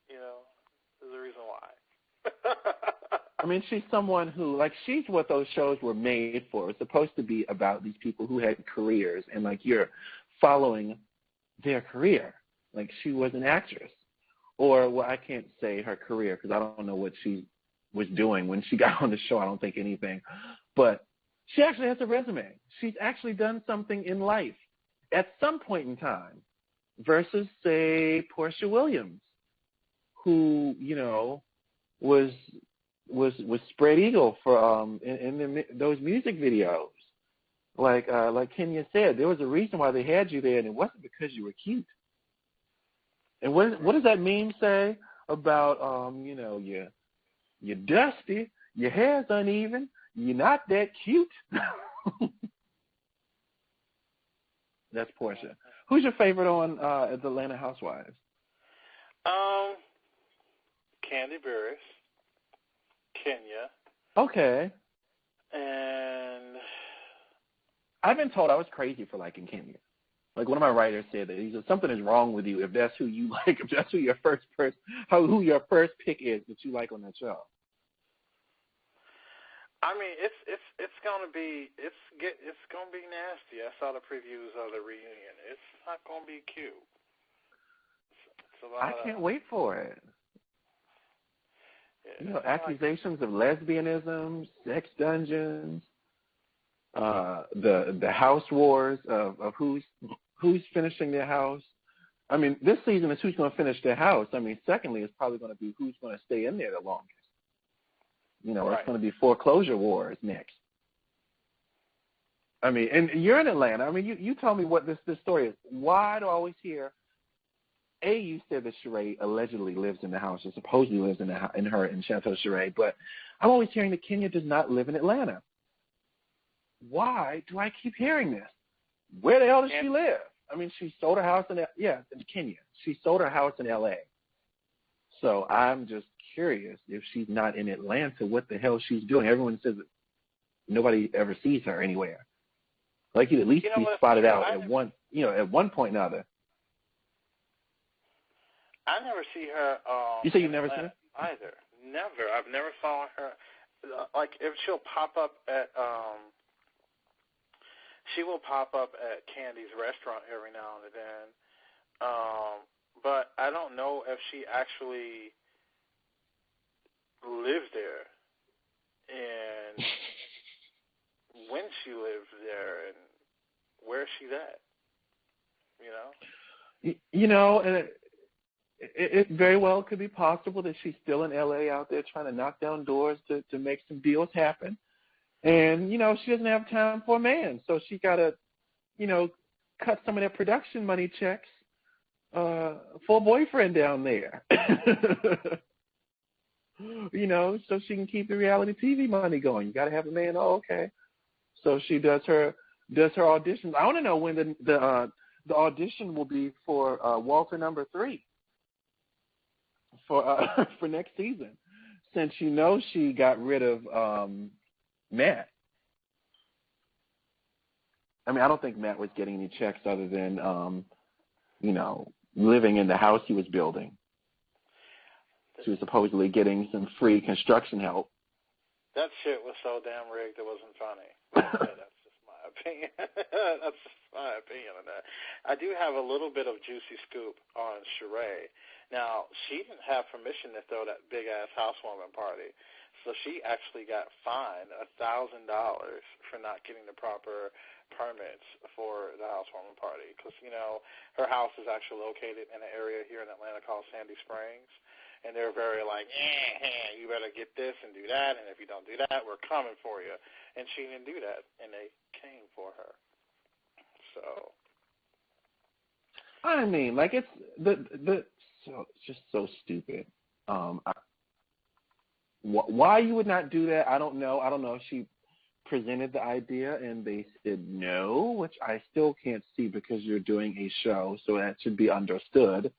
there's a reason why. I mean, she's someone who, like, she's what those shows were made for. It's supposed to be about these people who had careers, and, like, you're following their career. Like, she was an actress. Or, well, I can't say her career because I don't know what she was doing when she got on the show. I don't think anything. But she actually has a resume. She's actually done something in life at some point in time versus, say, Portia Williams, who, was spread eagle for in those music videos. Like Kenya said, there was a reason why they had you there, and it wasn't because you were cute. And what does that meme say about you're dusty, your hair's uneven, you're not that cute? That's Portia. Who's your favorite on the Atlanta Housewives? Candy Burris, Kenya. Okay. And I've been told I was crazy for liking Kenya. Like, one of my writers said that he said something is wrong with you if that's who you like, if that's who your first who your first pick is that you like on that show. I mean, it's gonna be nasty. I saw the previews of the reunion. It's not gonna be cute. I can't wait for it. Yeah, accusations of lesbianism, sex dungeons, the house wars of who's finishing their house. I mean, this season is who's going to finish their house. I mean, secondly, it's probably going to be who's going to stay in there the longest. Right. It's going to be foreclosure wars next. I mean, and you're in Atlanta. I mean, you told me what this story is. Why do I always hear? You said that Sheree allegedly lives in the house, or supposedly lives in Chateau Sheree, but I'm always hearing that Kenya does not live in Atlanta. Why do I keep hearing this? Where the hell does she live? I mean, she sold her house in Kenya. She sold her house in L.A. So I'm just curious if she's not in Atlanta, what the hell she's doing. Everyone says that nobody ever sees her anywhere. Like you'd at least be spotted out at one point or another. I never see her. You say you've never seen her? Either. Never. I've never saw her. Like if she'll pop up at she will pop up at Candy's restaurant every now and then. But I don't know if she actually lives there and when she lives there and where she's at. And it very well could be possible that she's still in L.A. out there trying to knock down doors to make some deals happen. And, she doesn't have time for a man. So she got to, cut some of that production money checks for a boyfriend down there. So she can keep the reality TV money going. You got to have a man. Oh, okay. So she does her auditions. I want to know when the audition will be for Walter number 3 for next season, since she got rid of Matt. I mean, I don't think Matt was getting any checks other than living in the house he was building. She was supposedly getting some free construction help. That shit was so damn rigged it wasn't funny. That's just my opinion. That's just my opinion on that. I do have a little bit of juicy scoop on Sharia. Now, she didn't have permission to throw that big-ass housewarming party, so she actually got fined $1,000 for not getting the proper permits for the housewarming party because, her house is actually located in an area here in Atlanta called Sandy Springs. And they're very like, you better get this and do that, and if you don't do that, we're coming for you. And she didn't do that, and they came for her. So, I mean, like it's it's just so stupid. Why you would not do that, I don't know. I don't know if she presented the idea and they said no, which I still can't see because you're doing a show, so that should be understood.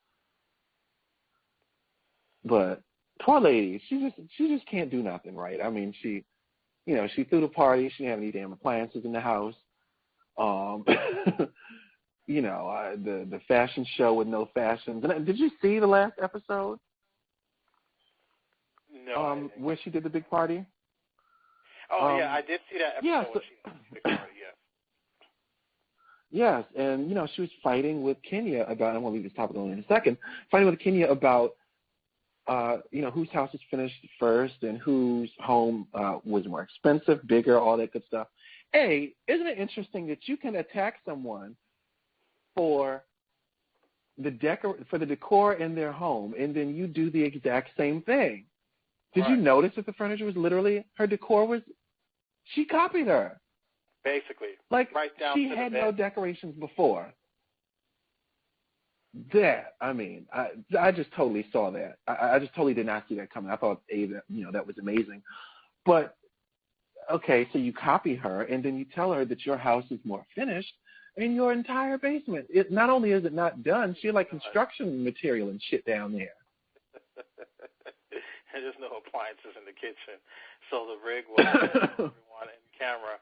But poor lady, she just can't do nothing right. I mean, she threw the party. She didn't have any damn appliances in the house. The fashion show with no fashions. And did you see the last episode? No. Where she did the big party? Oh, yeah, I did see that episode. Yeah, where she did the big party, yes, and, she was fighting with Kenya about, and we'll leave this topic alone in a second, fighting with Kenya about whose house was finished first and whose home was more expensive, bigger, all that good stuff. Isn't it interesting that you can attack someone for the decor in their home, and then you do the exact same thing? Did you notice that the furniture was literally, her decor was, she copied her. Basically. Like, right down she to had the bed. no decorations before. I just totally saw that. I just totally did not see that coming. I thought, that was amazing. But, okay, so you copy her, and then you tell her that your house is more finished in your entire basement. Not only is it not done, she had, like, construction material and shit down there. And there's no appliances in the kitchen. So the rig was everyone in camera.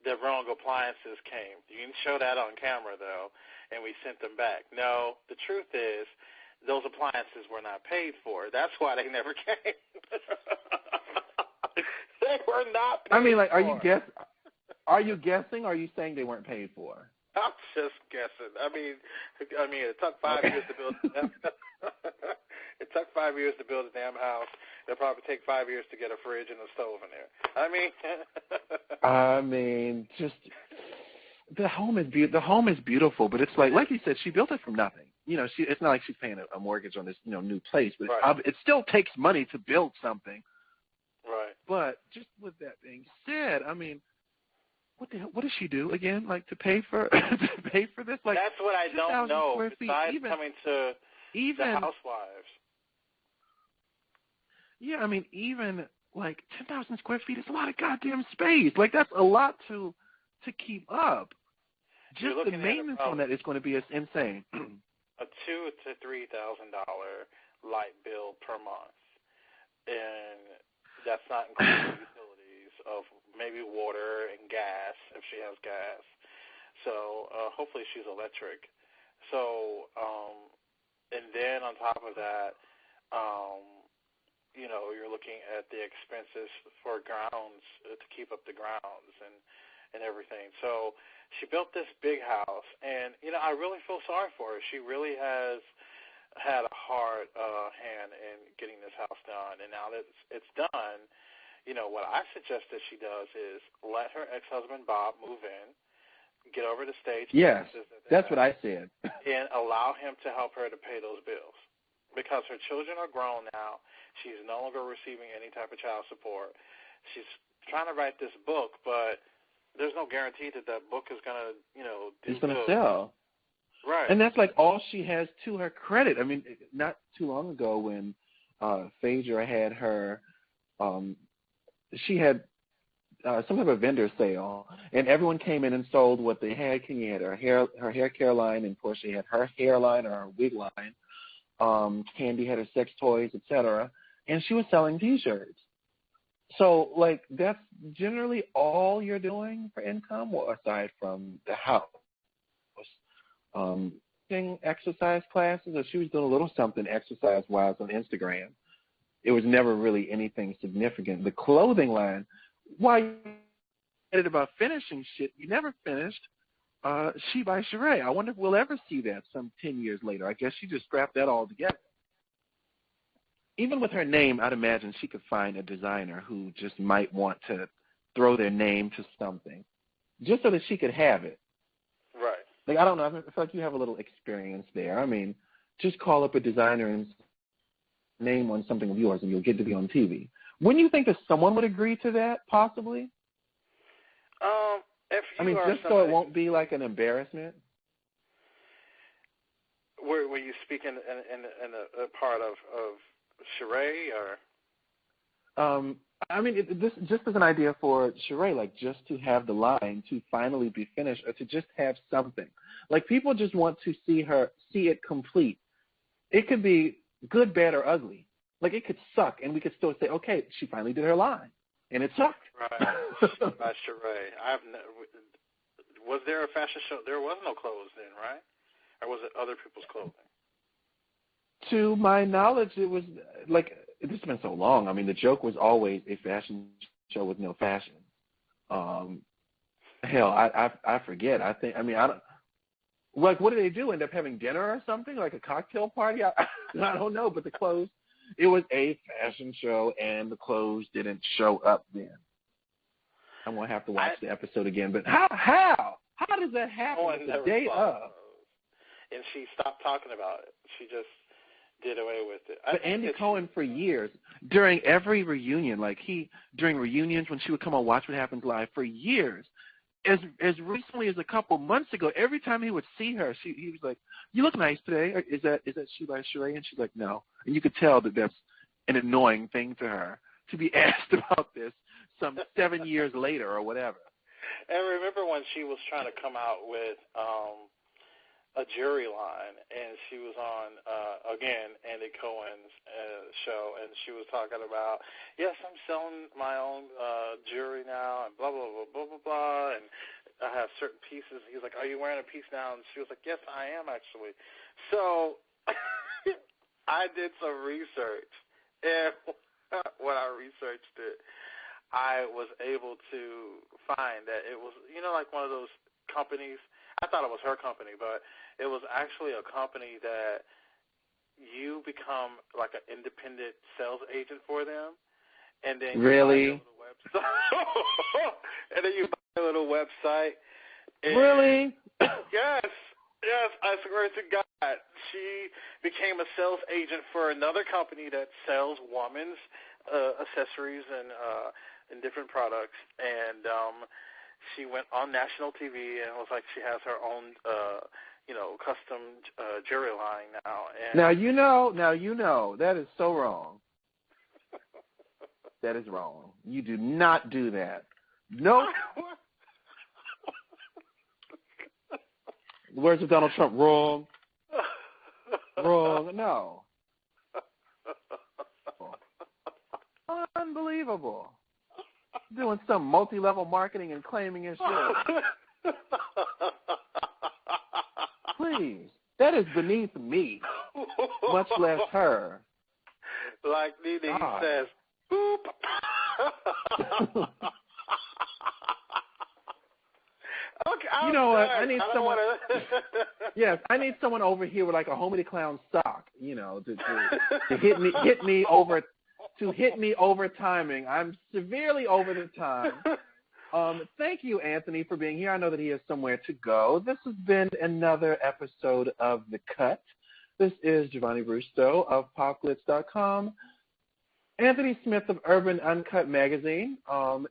The wrong appliances came. You didn't show that on camera, though, and we sent them back. No, the truth is those appliances were not paid for. That's why they never came. They were not paid for. I mean, like, are you guessing, or are you saying they weren't paid for? I'm just guessing. I mean, it took 5 years to build It took 5 years to build a damn house. It'll probably take 5 years to get a fridge and a stove in there. Just the home is beautiful, but it's like you said, she built it from nothing. It's not like she's paying a mortgage on this new place, but it still takes money to build something. Right. But just with that being said, I mean, what does she do again? Like to pay for this? Like that's what I don't know. Besides coming to the housewives. Yeah, I mean, even like 10,000 square feet is a lot of goddamn space. Like that's a lot to keep up. Just the maintenance on that is going to be insane. A $2,000 to $3,000 light bill per month, and that's not including utilities of maybe water and gas if she has gas. So hopefully she's electric. So and then on top of that, you know, you're looking at the expenses for grounds to keep up the grounds and everything. So she built this big house, and you know, I really feel sorry for her. She really has had a hard hand in getting this house done, and now that it's done, you know, what I suggest that she does is let her ex-husband Bob move in, get over the stage. Yes, that's what I said. And allow him to help her to pay those bills, because her children are grown now. She's no longer receiving any type of child support. She's trying to write this book, but there's no guarantee that that book is going to, you know, do it's going to good. sell. Right. And that's like all she has to her credit. I mean, not too long ago when Phaedra had her, she had some type of vendor sale, and everyone came in and sold what they had. Kenya had her hair care line, and Portia had her hair line or her wig line. Candy had her sex toys, etc. And she was selling T-shirts. So, like, that's generally all you're doing for income, well, aside from the house. Exercise classes, or she was doing a little something exercise-wise on Instagram. It was never really anything significant. The clothing line, why you said about finishing shit, you never finished She by Sharia. I wonder if we'll ever see that some 10 years later. I guess she just scrapped that all together. Even with her name, I'd imagine she could find a designer who just might want to throw their name to something, just so that she could have it. Right. Like, I don't know, I feel like you have a little experience there. I mean, just call up a designer and name on something of yours and you'll get to be on TV. Wouldn't you think that someone would agree to that, possibly? If you I mean, just so it won't be like an embarrassment. Were you speaking in a part of Sharia, or? I mean, this just as an idea for Sharia, like just to have the line to finally be finished, or to just have something. Like, people just want to see it complete. It could be good, bad, or ugly. Like, it could suck, and we could still say, okay, she finally did her line, and it sucked. Right. By Sharia. Was there a fashion show? There was no clothes then, right? Or was it other people's clothing? To my knowledge, it was like, this has been so long. I mean, the joke was always a fashion show with no fashion. Hell, I forget. I don't. Like, what do they do? End up having dinner or something? Like a cocktail party? I don't know. But the clothes, it was a fashion show, and the clothes didn't show up then. I'm gonna have to watch the episode again. But how does that happen? The day of. And she stopped talking about it. She just did away with it. But Andy Cohen, for years, during every reunion, during reunions when she would come on Watch What Happens Live, for years, as recently as a couple months ago, every time he would see her, he was like, "You look nice today. Is that she by Sharia?" And she's like, "No." And you could tell that that's an annoying thing to her to be asked about this some 7 years later or whatever. And remember when she was trying to come out with a jury line, and she was on, again, Andy Cohen's show, and she was talking about, yes, I'm selling my own jewelry now, and blah, blah, blah, blah, blah, blah, and I have certain pieces. He was like, are you wearing a piece now? And she was like, yes, I am, actually. So I did some research, and when I researched it, I was able to find that it was, like one of those companies. I thought it was her company, but it was actually a company that you become like an independent sales agent for them, and then you really, buy a little website. And then you buy a little website. Really? Yes, I swear to God, she became a sales agent for another company that sells women's accessories and different products, and she went on national TV and was like, she has her own, custom jewelry line now. And Now you know that is so wrong. That is wrong. You do not do that. No. Words of Donald Trump, wrong. Wrong. No. Unbelievable. Doing some multi-level marketing and claiming his shit. Please. That is beneath me, much less her. Like Nene says, boop. Okay, you know what? Sorry. I need someone. Yes, I need someone over here with like a Homie the Clown sock, to hit me over timing. I'm severely over the time. Thank you, Anthony, for being here. I know that he has somewhere to go. This has been another episode of The Cut. This is JaVonni Brustow of PopGlitz.com, Anthony Smith of Urban Uncut Magazine,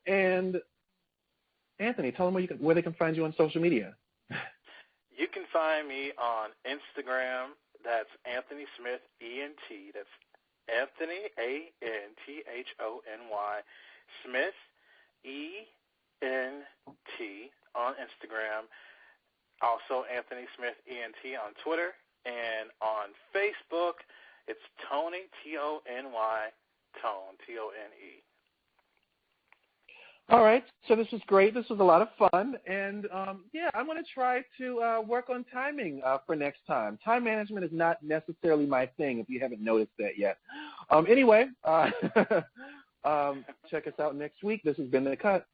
and Anthony, tell them where they can find you on social media. You can find me on Instagram. That's Anthony Smith, ENT. That's Anthony, ANTHONY, Smith, ENT on Instagram. Also Anthony Smith, ENT on Twitter. And on Facebook, it's Tony, Tony, Tone, Tone. All right, so this was great. This was a lot of fun. And, I'm going to try to work on timing for next time. Time management is not necessarily my thing, if you haven't noticed that yet. Anyway, check us out next week. This has been The Cut.